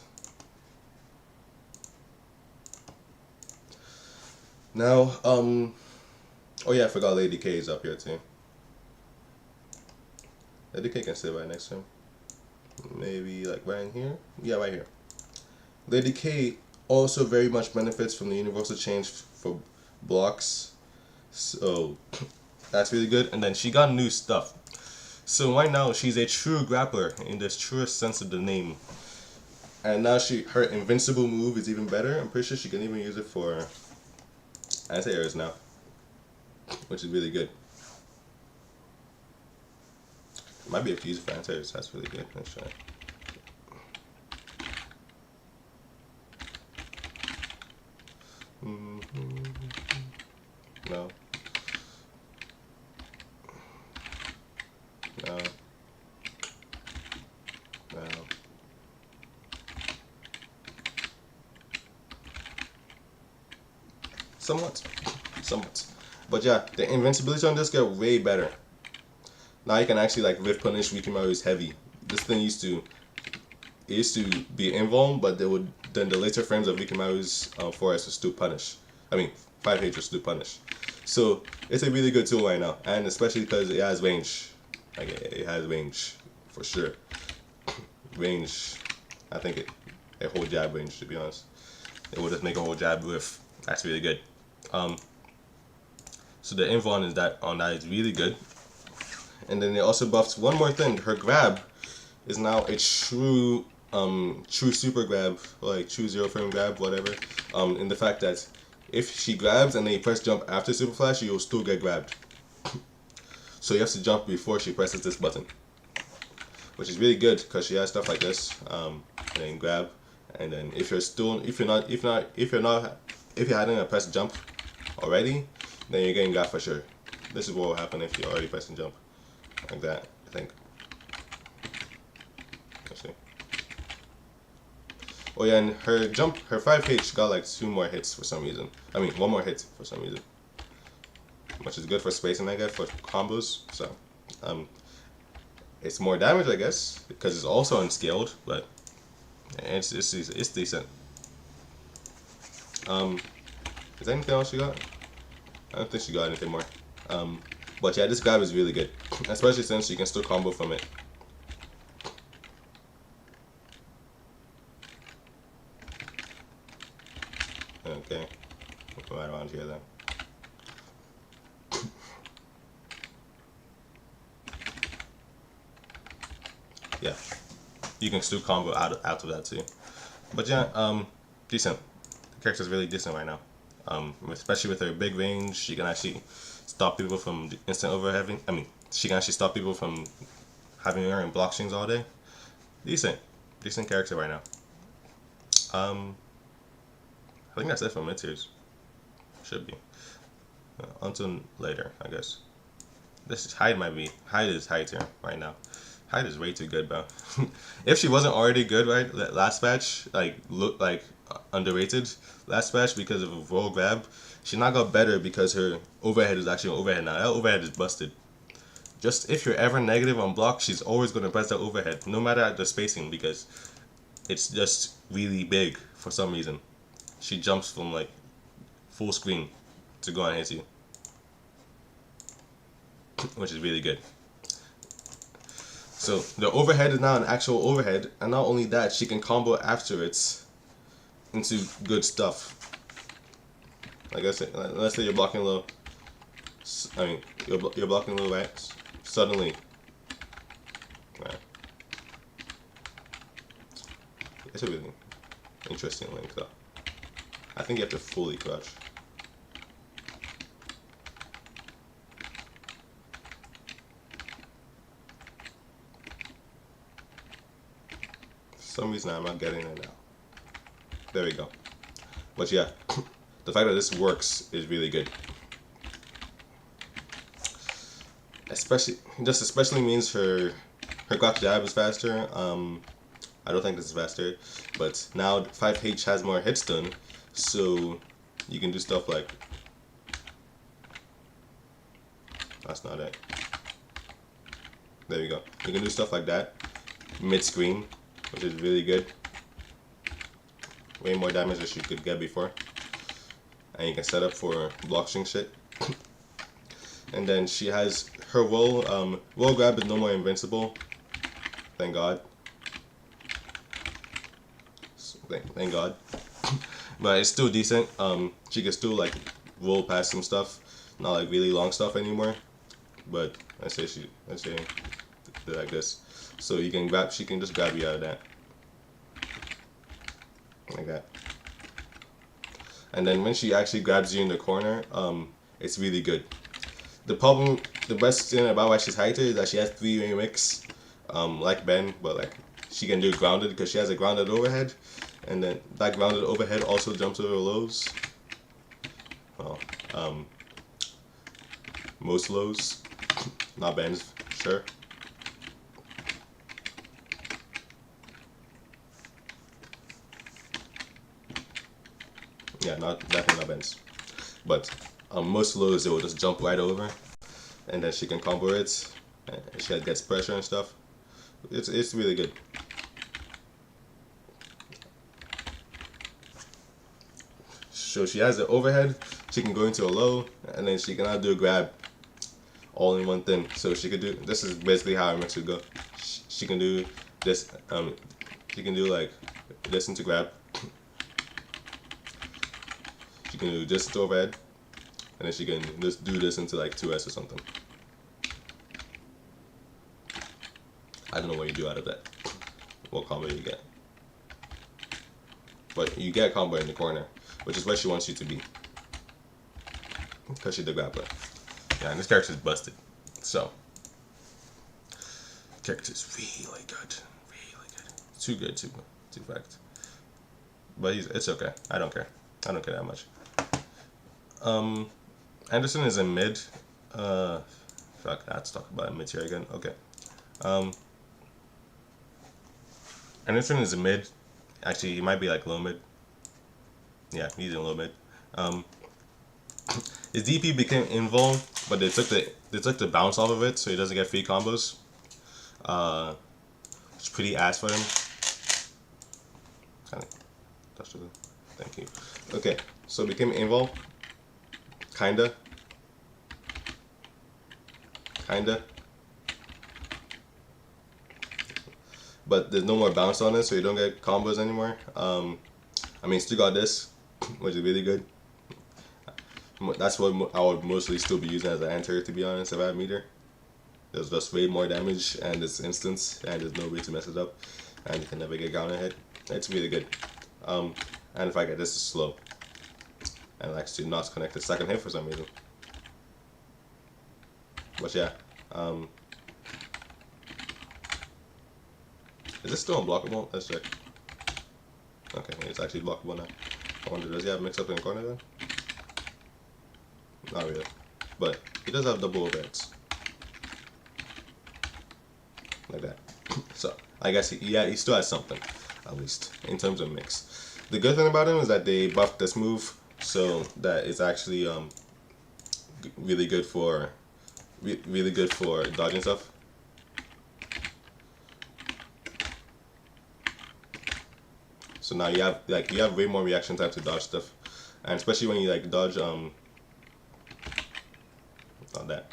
Now, oh yeah, I forgot Lady K is up here too. Lady K can sit right next to him. Maybe like right in here? Yeah, right here. Lady K also very much benefits from the universal change for blocks. So that's really good. And then she got new stuff. So right now she's a true grappler in the truest sense of the name. And now her invincible move is even better. I'm pretty sure she can even use it for anti-airs now, which is really good. Might be able to use it for anti-airs. That's really good. Let's try. No. No. No. Somewhat. But yeah, the invincibility on this got way better. Now you can actually like whiff punish Rikimaru's heavy. This thing used to be invuln, but then the later frames of Rikimaru's 4S was still punish. I mean 5H was still punish. So it's a really good tool right now, and especially because it has range. Like it has range for sure. Range, I think a whole jab range, to be honest. It will just make a whole jab whiff. That's really good. So the invuln is is really good. And then they also buffed one more thing. Her grab is now a true super grab, or like true zero frame grab, whatever. In the fact that if she grabs and then you press jump after super flash, you'll still get grabbed. So you have to jump before she presses this button, which is really good because she has stuff like this, and then grab, and then if you hadn't pressed jump already, then you're getting grabbed for sure. This is what will happen if you're already pressing jump, like that. I think. Let's see. Oh yeah, and her 5H got like 2 more hits for some reason. I mean, 1 more hit for some reason, which is good for spacing, I guess, for combos. So, it's more damage, I guess, because it's also unscaled, but it's decent. Is there anything else she got? I don't think she got anything more. But yeah, this grab is really good, especially since you can still combo from it. Okay, right around here then. Yeah, you can still combo out of that too. But yeah, decent. The character's really decent right now. Especially with her big range, she can actually stop people from instant overheading. I mean, she can actually stop people from having her in block strings all day. Decent character right now. I think that's it for mid tiers. Should be. Until later, I guess. This is Hyde is high tier right now. Hyde is way too good, bro. If she wasn't already good, right, last match, like, looked like underrated last match because of a roll grab, she now got better because her overhead is actually an overhead now. That overhead is busted. Just if you're ever negative on block, she's always going to press that overhead, no matter the spacing, because it's just really big for some reason. She jumps from like full screen to go and hit you, which is really good. So the overhead is now an actual overhead, and not only that, she can combo after it into good stuff. Like I said, let's say you're blocking low. I mean, you're blocking low, right? Suddenly, right. It's a really interesting link though. I think you have to fully crouch. For some reason I'm not getting it now. There we go. But yeah, the fact that this works is really good. Especially means her crouch jab is faster. I don't think this is faster, but now 5H has more hits done, so you can do stuff like, that's not it. There we go. You can do stuff like that mid screen, which is really good. Way more damage than she could get before, and you can set up for block string shit. And then she has her roll grab is no more invincible, thank God. Thank God. But it's still decent. She can still like roll past some stuff, not like really long stuff anymore. But let's say like this, so you can grab. She can just grab you out of that, like that. And then when she actually grabs you in the corner, it's really good. The best thing about why she's higher is that she has 3-way mix, like Ben, but like she can do grounded because she has a grounded overhead, and then that grounded overhead also jumps over lows. Well, most lows, not Ben's, sure. Yeah, definitely not Ben's, but most lows it will just jump right over, and then she can combo it, and she gets pressure and stuff. It's really good. So she has the overhead, she can go into a low, and then she can now do a grab all in one thing. So she could do, this is basically how her mix would go. She can do this, she can do like this into grab. She can do this into overhead, and then she can just do this into like 2S or something. I don't know what you do out of that, what combo you get. But you get combo in the corner, which is where she wants you to be. because she's the grappler. Yeah, and this character is busted. So, character is really good. Really good. Too good, too fact. But it's okay. I don't care. I don't care that much. Anderson is in mid. Fuck, let's talk about mid here again. Okay. Anderson is in mid. Actually, he might be like low mid. Yeah, he's in low mid. His DP became invul, but they took the bounce off of it, so he doesn't get free combos. It's pretty ass for him. Thank you. Okay, so it became invul. Kinda. But there's no more bounce on it, so you don't get combos anymore. I mean, still got this, which is really good. That's what I would mostly still be using as an anti, to be honest, if I had meter. There's just way more damage, and it's instance, and there's no way to mess it up, and you can never get counter hit. It's really good. And if I get this, is slow, and it actually not connect the second hit for some reason. But yeah, is this still unblockable? Let's check. Okay, it's actually blockable now. I wonder, does he have mix up in the corner then? Not really, but he does have double overheads. Like that. So I guess he still has something, at least in terms of mix. The good thing about him is that they buffed this move so that it's actually really good for dodging stuff. So now you have way more reaction time to dodge stuff, and especially when you like dodge not that.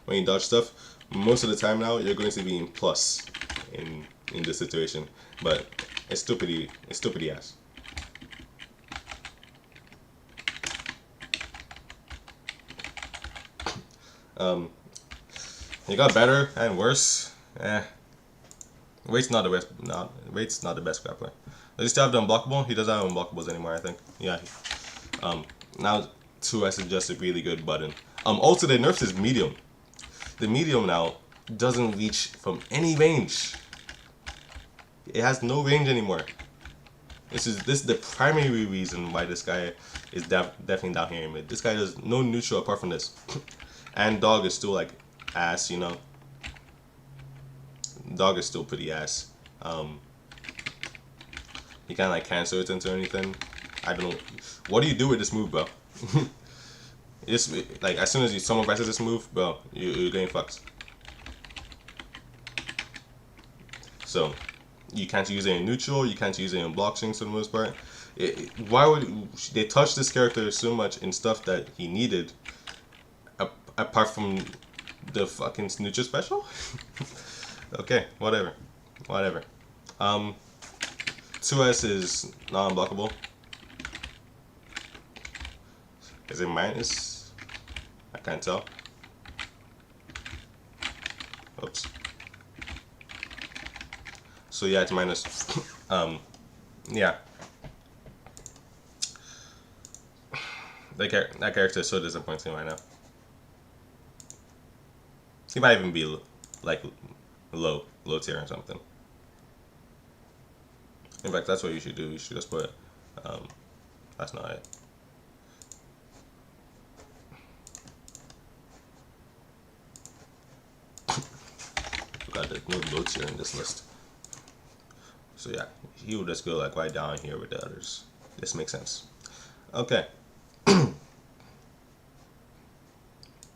When you dodge stuff, most of the time now you're going to be in plus in this situation, but it's still pretty ass. It got better and worse. Wait's not the best. Wait's not the best grappler. Does he still have the unblockable? He doesn't have unblockables anymore, I think. Yeah. Now 2S is just a really good button. Also they nerfed his medium. The medium now doesn't reach from any range. It has no range anymore. This is the primary reason why this guy is definitely down here in mid. This guy does no neutral apart from this. And dog is still like ass, you know. Dog is still pretty ass. You can't like cancel it into anything. I don't know. What do you do with this move, bro? It's like as soon as someone presses this move, bro, you're getting fucked. So you can't use it in neutral. You can't use it in block swings for the most part. Why would they touch this character so much in stuff that he needed, apart from the fucking neutral special? Okay, whatever. 2S is non-unblockable. Is it minus? I can't tell. Oops. So yeah, it's minus. Yeah. That character is so disappointing right now. He might even be like low tier or something. In fact, that's what you should do. You should just put. That's not it. Forgot there's no low tier in this list. So yeah, he will just go like right down here with the others. This makes sense. Okay. I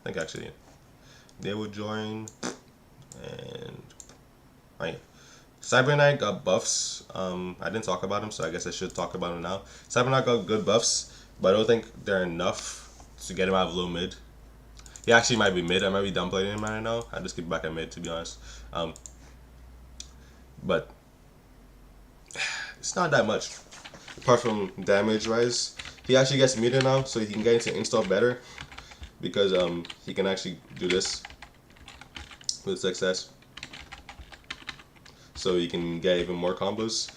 think actually they will join, and right. Cyber Knight got buffs. I didn't talk about him, so I guess I should talk about him now. Cyber Knight got good buffs, but I don't think they're enough to get him out of low mid. He actually might be mid. I might be downplaying him right now. I just keep back at mid, to be honest. But it's not that much. Apart from damage wise, he actually gets meter now, so he can get into install better because he can actually do this with success. So you can get even more combos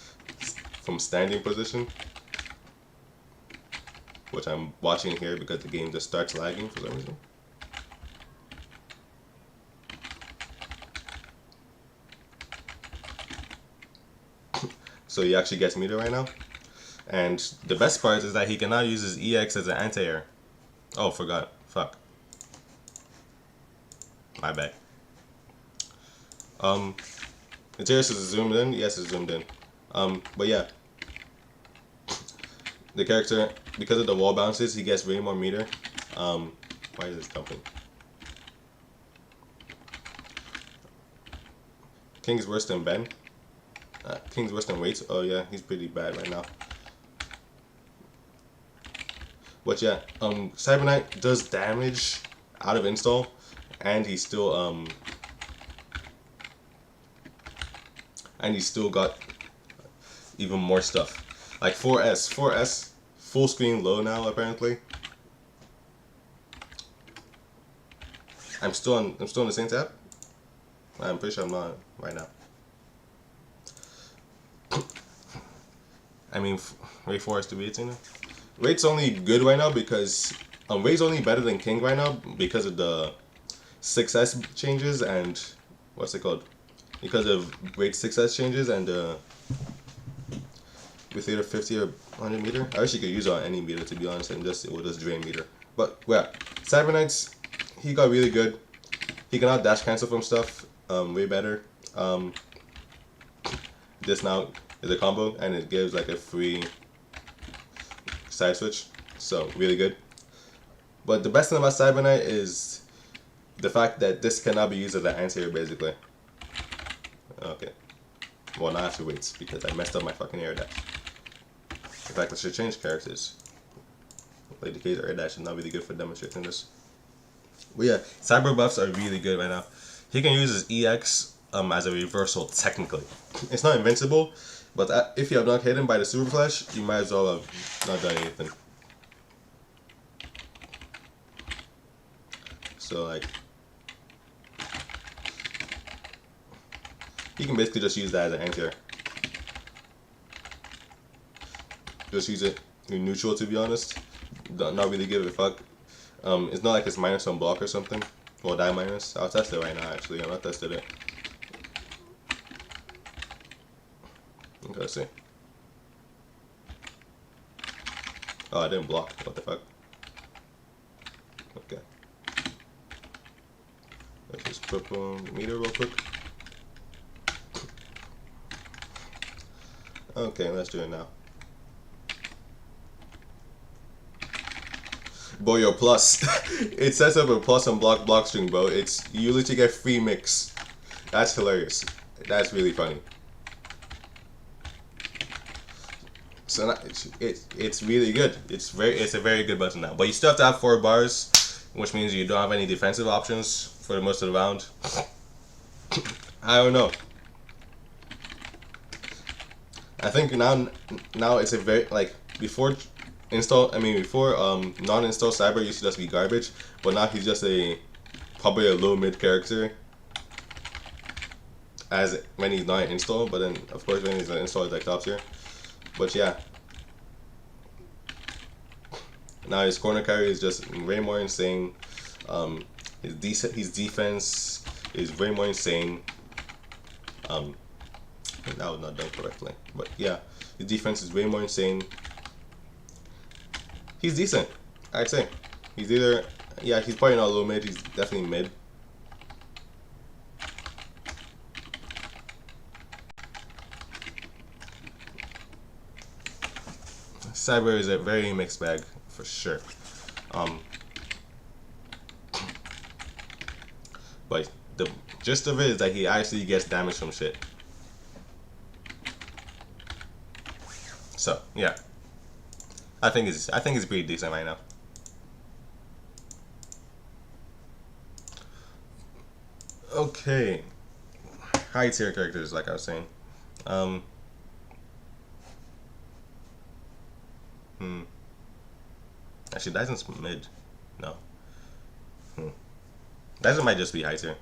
from standing position, which I'm watching here because the game just starts lagging for some reason. So he actually gets meter right now. And the best part is that he can now use his EX as an anti-air. Oh, forgot. Fuck. My bad. The Tierlist is zoomed in? Yes, it's zoomed in. But yeah. The character, because of the wall bounces, he gets way more meter. Why is this jumping? King's worse than Ben. King's worse than Waits. Oh yeah, he's pretty bad right now. But yeah, Cyber Knight does damage out of install, and he's still got even more stuff. Like 4S full screen low now apparently. I'm still on the same tab. I'm pretty sure I'm not right now. I mean, wait for us to be 18. Raid's only good right now because Raid's only better than King right now because of the 6S changes and what's it called? Because of Raid's 6S changes and with either 50 or 100 meter. I wish you could use it on any meter to be honest, and it will just drain meter. But yeah, Cyber Knights, he got really good. He can out dash cancel from stuff way better. This now is a combo and it gives like a free side switch, so really good. But the best thing about Cyber Knight is the fact that this cannot be used as an anti-air basically. Okay. Well, now I have to wait because I messed up my fucking air dash. In fact, I should change characters. Like the case air dash is not really good for demonstrating this. But yeah, cyber buffs are really good right now. He can use his EX as a reversal technically. It's not invincible, but if you have not hit him by the super flash, you might as well have not done anything. So like, you can basically just use that as an anti-air. Just use it in neutral to be honest. Not really give a fuck. It's not like it's minus on block or something. Well, die minus. I'll test it right now actually. I'm not tested it. Okay, let's see. Oh, I didn't block. What the fuck? Okay. Let's just put meter real quick. Okay, let's do it now. Boy, your plus. It sets up a plus on block string, bro. It's you literally get free mix. That's hilarious. That's really funny. So it's really good. It's a very good button now. But you still have to have 4 bars, which means you don't have any defensive options for most of the round. I don't know. I think now it's a very like before non-install Cyber used to just be garbage, but now he's just probably a low mid character as when he's not installed, but then of course when he's installed, like top tier. But yeah, now his corner carry is just way more insane. His defense is way more insane. That was not done correctly, but yeah, his defense is way more insane. He's decent, I'd say. He's either, yeah, he's probably not low mid, he's definitely mid. Cyber is a very mixed bag, for sure. But the gist of it is that he actually gets damage from shit. So, yeah. I think it's pretty decent right now. Okay. High tier characters, like I was saying. Actually, Dyson's mid. No. Dyson might just be high tier.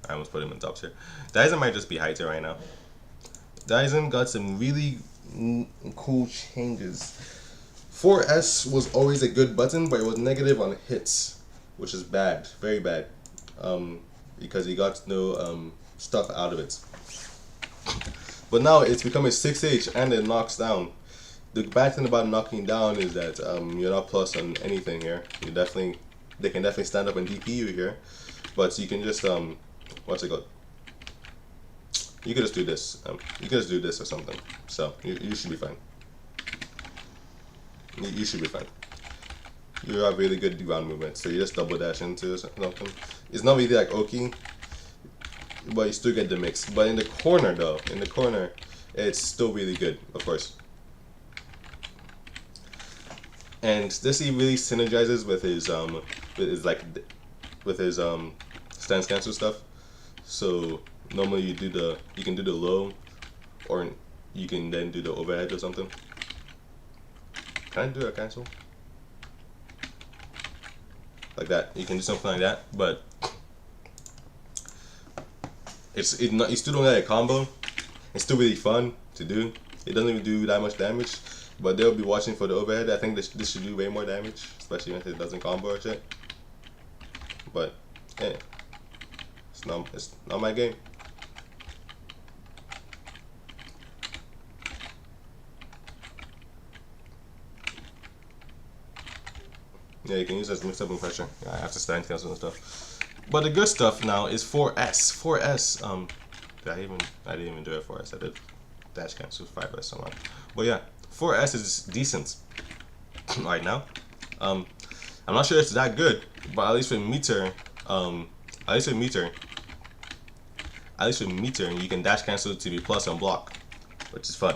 I almost put him in top tier. Dyson might just be high tier right now. Dyson got some really cool changes 4S was always a good button, but it was negative on hits, which is bad, very bad, because you got no stuff out of it. But now it's become a 6H and it knocks down. The bad thing about knocking down is that you're not plus on anything here. They can definitely stand up and DP you here, but you can just what's it called? You could just do this. You could just do this or something. So you should be fine. You should be fine. You have really good ground movement, so you just double dash into something. It's not really like Oki, but you still get the mix. But in the corner though, it's still really good, of course. And this he really synergizes with his stance cancel stuff. So normally you can do the low, or you can then do the overhead or something. Can I do a cancel? Like that. You can do something like that, but you still don't get a combo. It's still really fun to do. It doesn't even do that much damage, but they'll be watching for the overhead. I think this should do way more damage, especially if it doesn't combo or shit. But yeah, it's not my game. Yeah, you can use it as mixed up in pressure. Yeah, I have to stand cancel and stuff. But the good stuff now is 4S. 4S. I didn't even do it 4S. I did dash cancel 5S somehow. But yeah, 4S is decent right now. I'm not sure it's that good, but at least with meter, you can dash cancel to be plus on block, which is fun.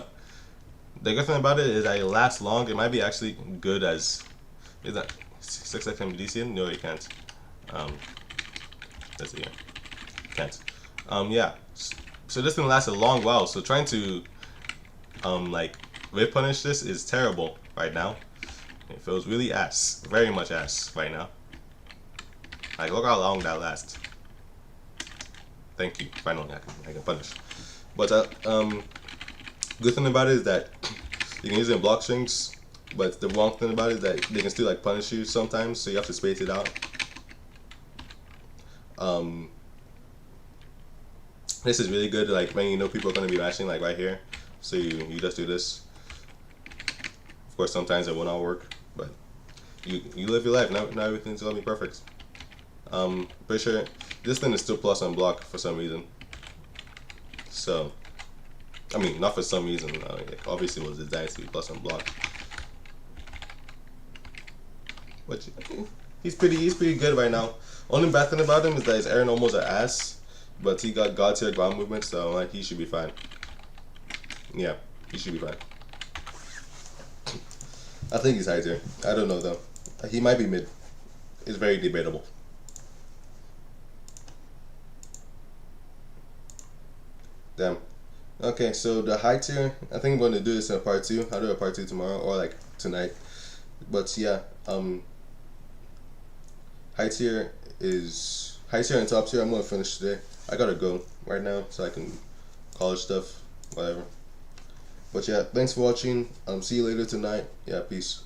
The good thing about it is that it lasts long. It might be actually good as is that 6x can be decent? No, you can't. Let's see here. Can't. Yeah. So this thing lasts a long while. So trying to like whip punish this is terrible right now. It feels really ass, very much ass right now. Like look how long that lasts. Thank you. Finally, I can punish. But good thing about it is that you can use it in block strings. But the wrong thing about it is that they can still like punish you sometimes, so you have to space it out. This is really good, like when you know people are gonna be mashing like right here, so you just do this. Of course, sometimes it will not work, but you live your life. Not everything's gonna be perfect. Pretty sure this thing is still plus on block for some reason. So, I mean, not for some reason. Obviously, it was designed to be plus on block. But he's pretty good right now. Only bad thing about him is that his air normals are ass, but he got god tier ground movement, so like he should be fine. Yeah, he should be fine. I think he's high tier. I don't know though. He might be mid. It's very debatable. Damn. Okay, so the high tier, I think I'm going to do this in a part 2. I'll do a part 2 tomorrow or like tonight. But yeah, high tier and top tier. I'm gonna finish today. I gotta go right now so I can college stuff, whatever. But yeah, thanks for watching. See you later tonight. Yeah, peace.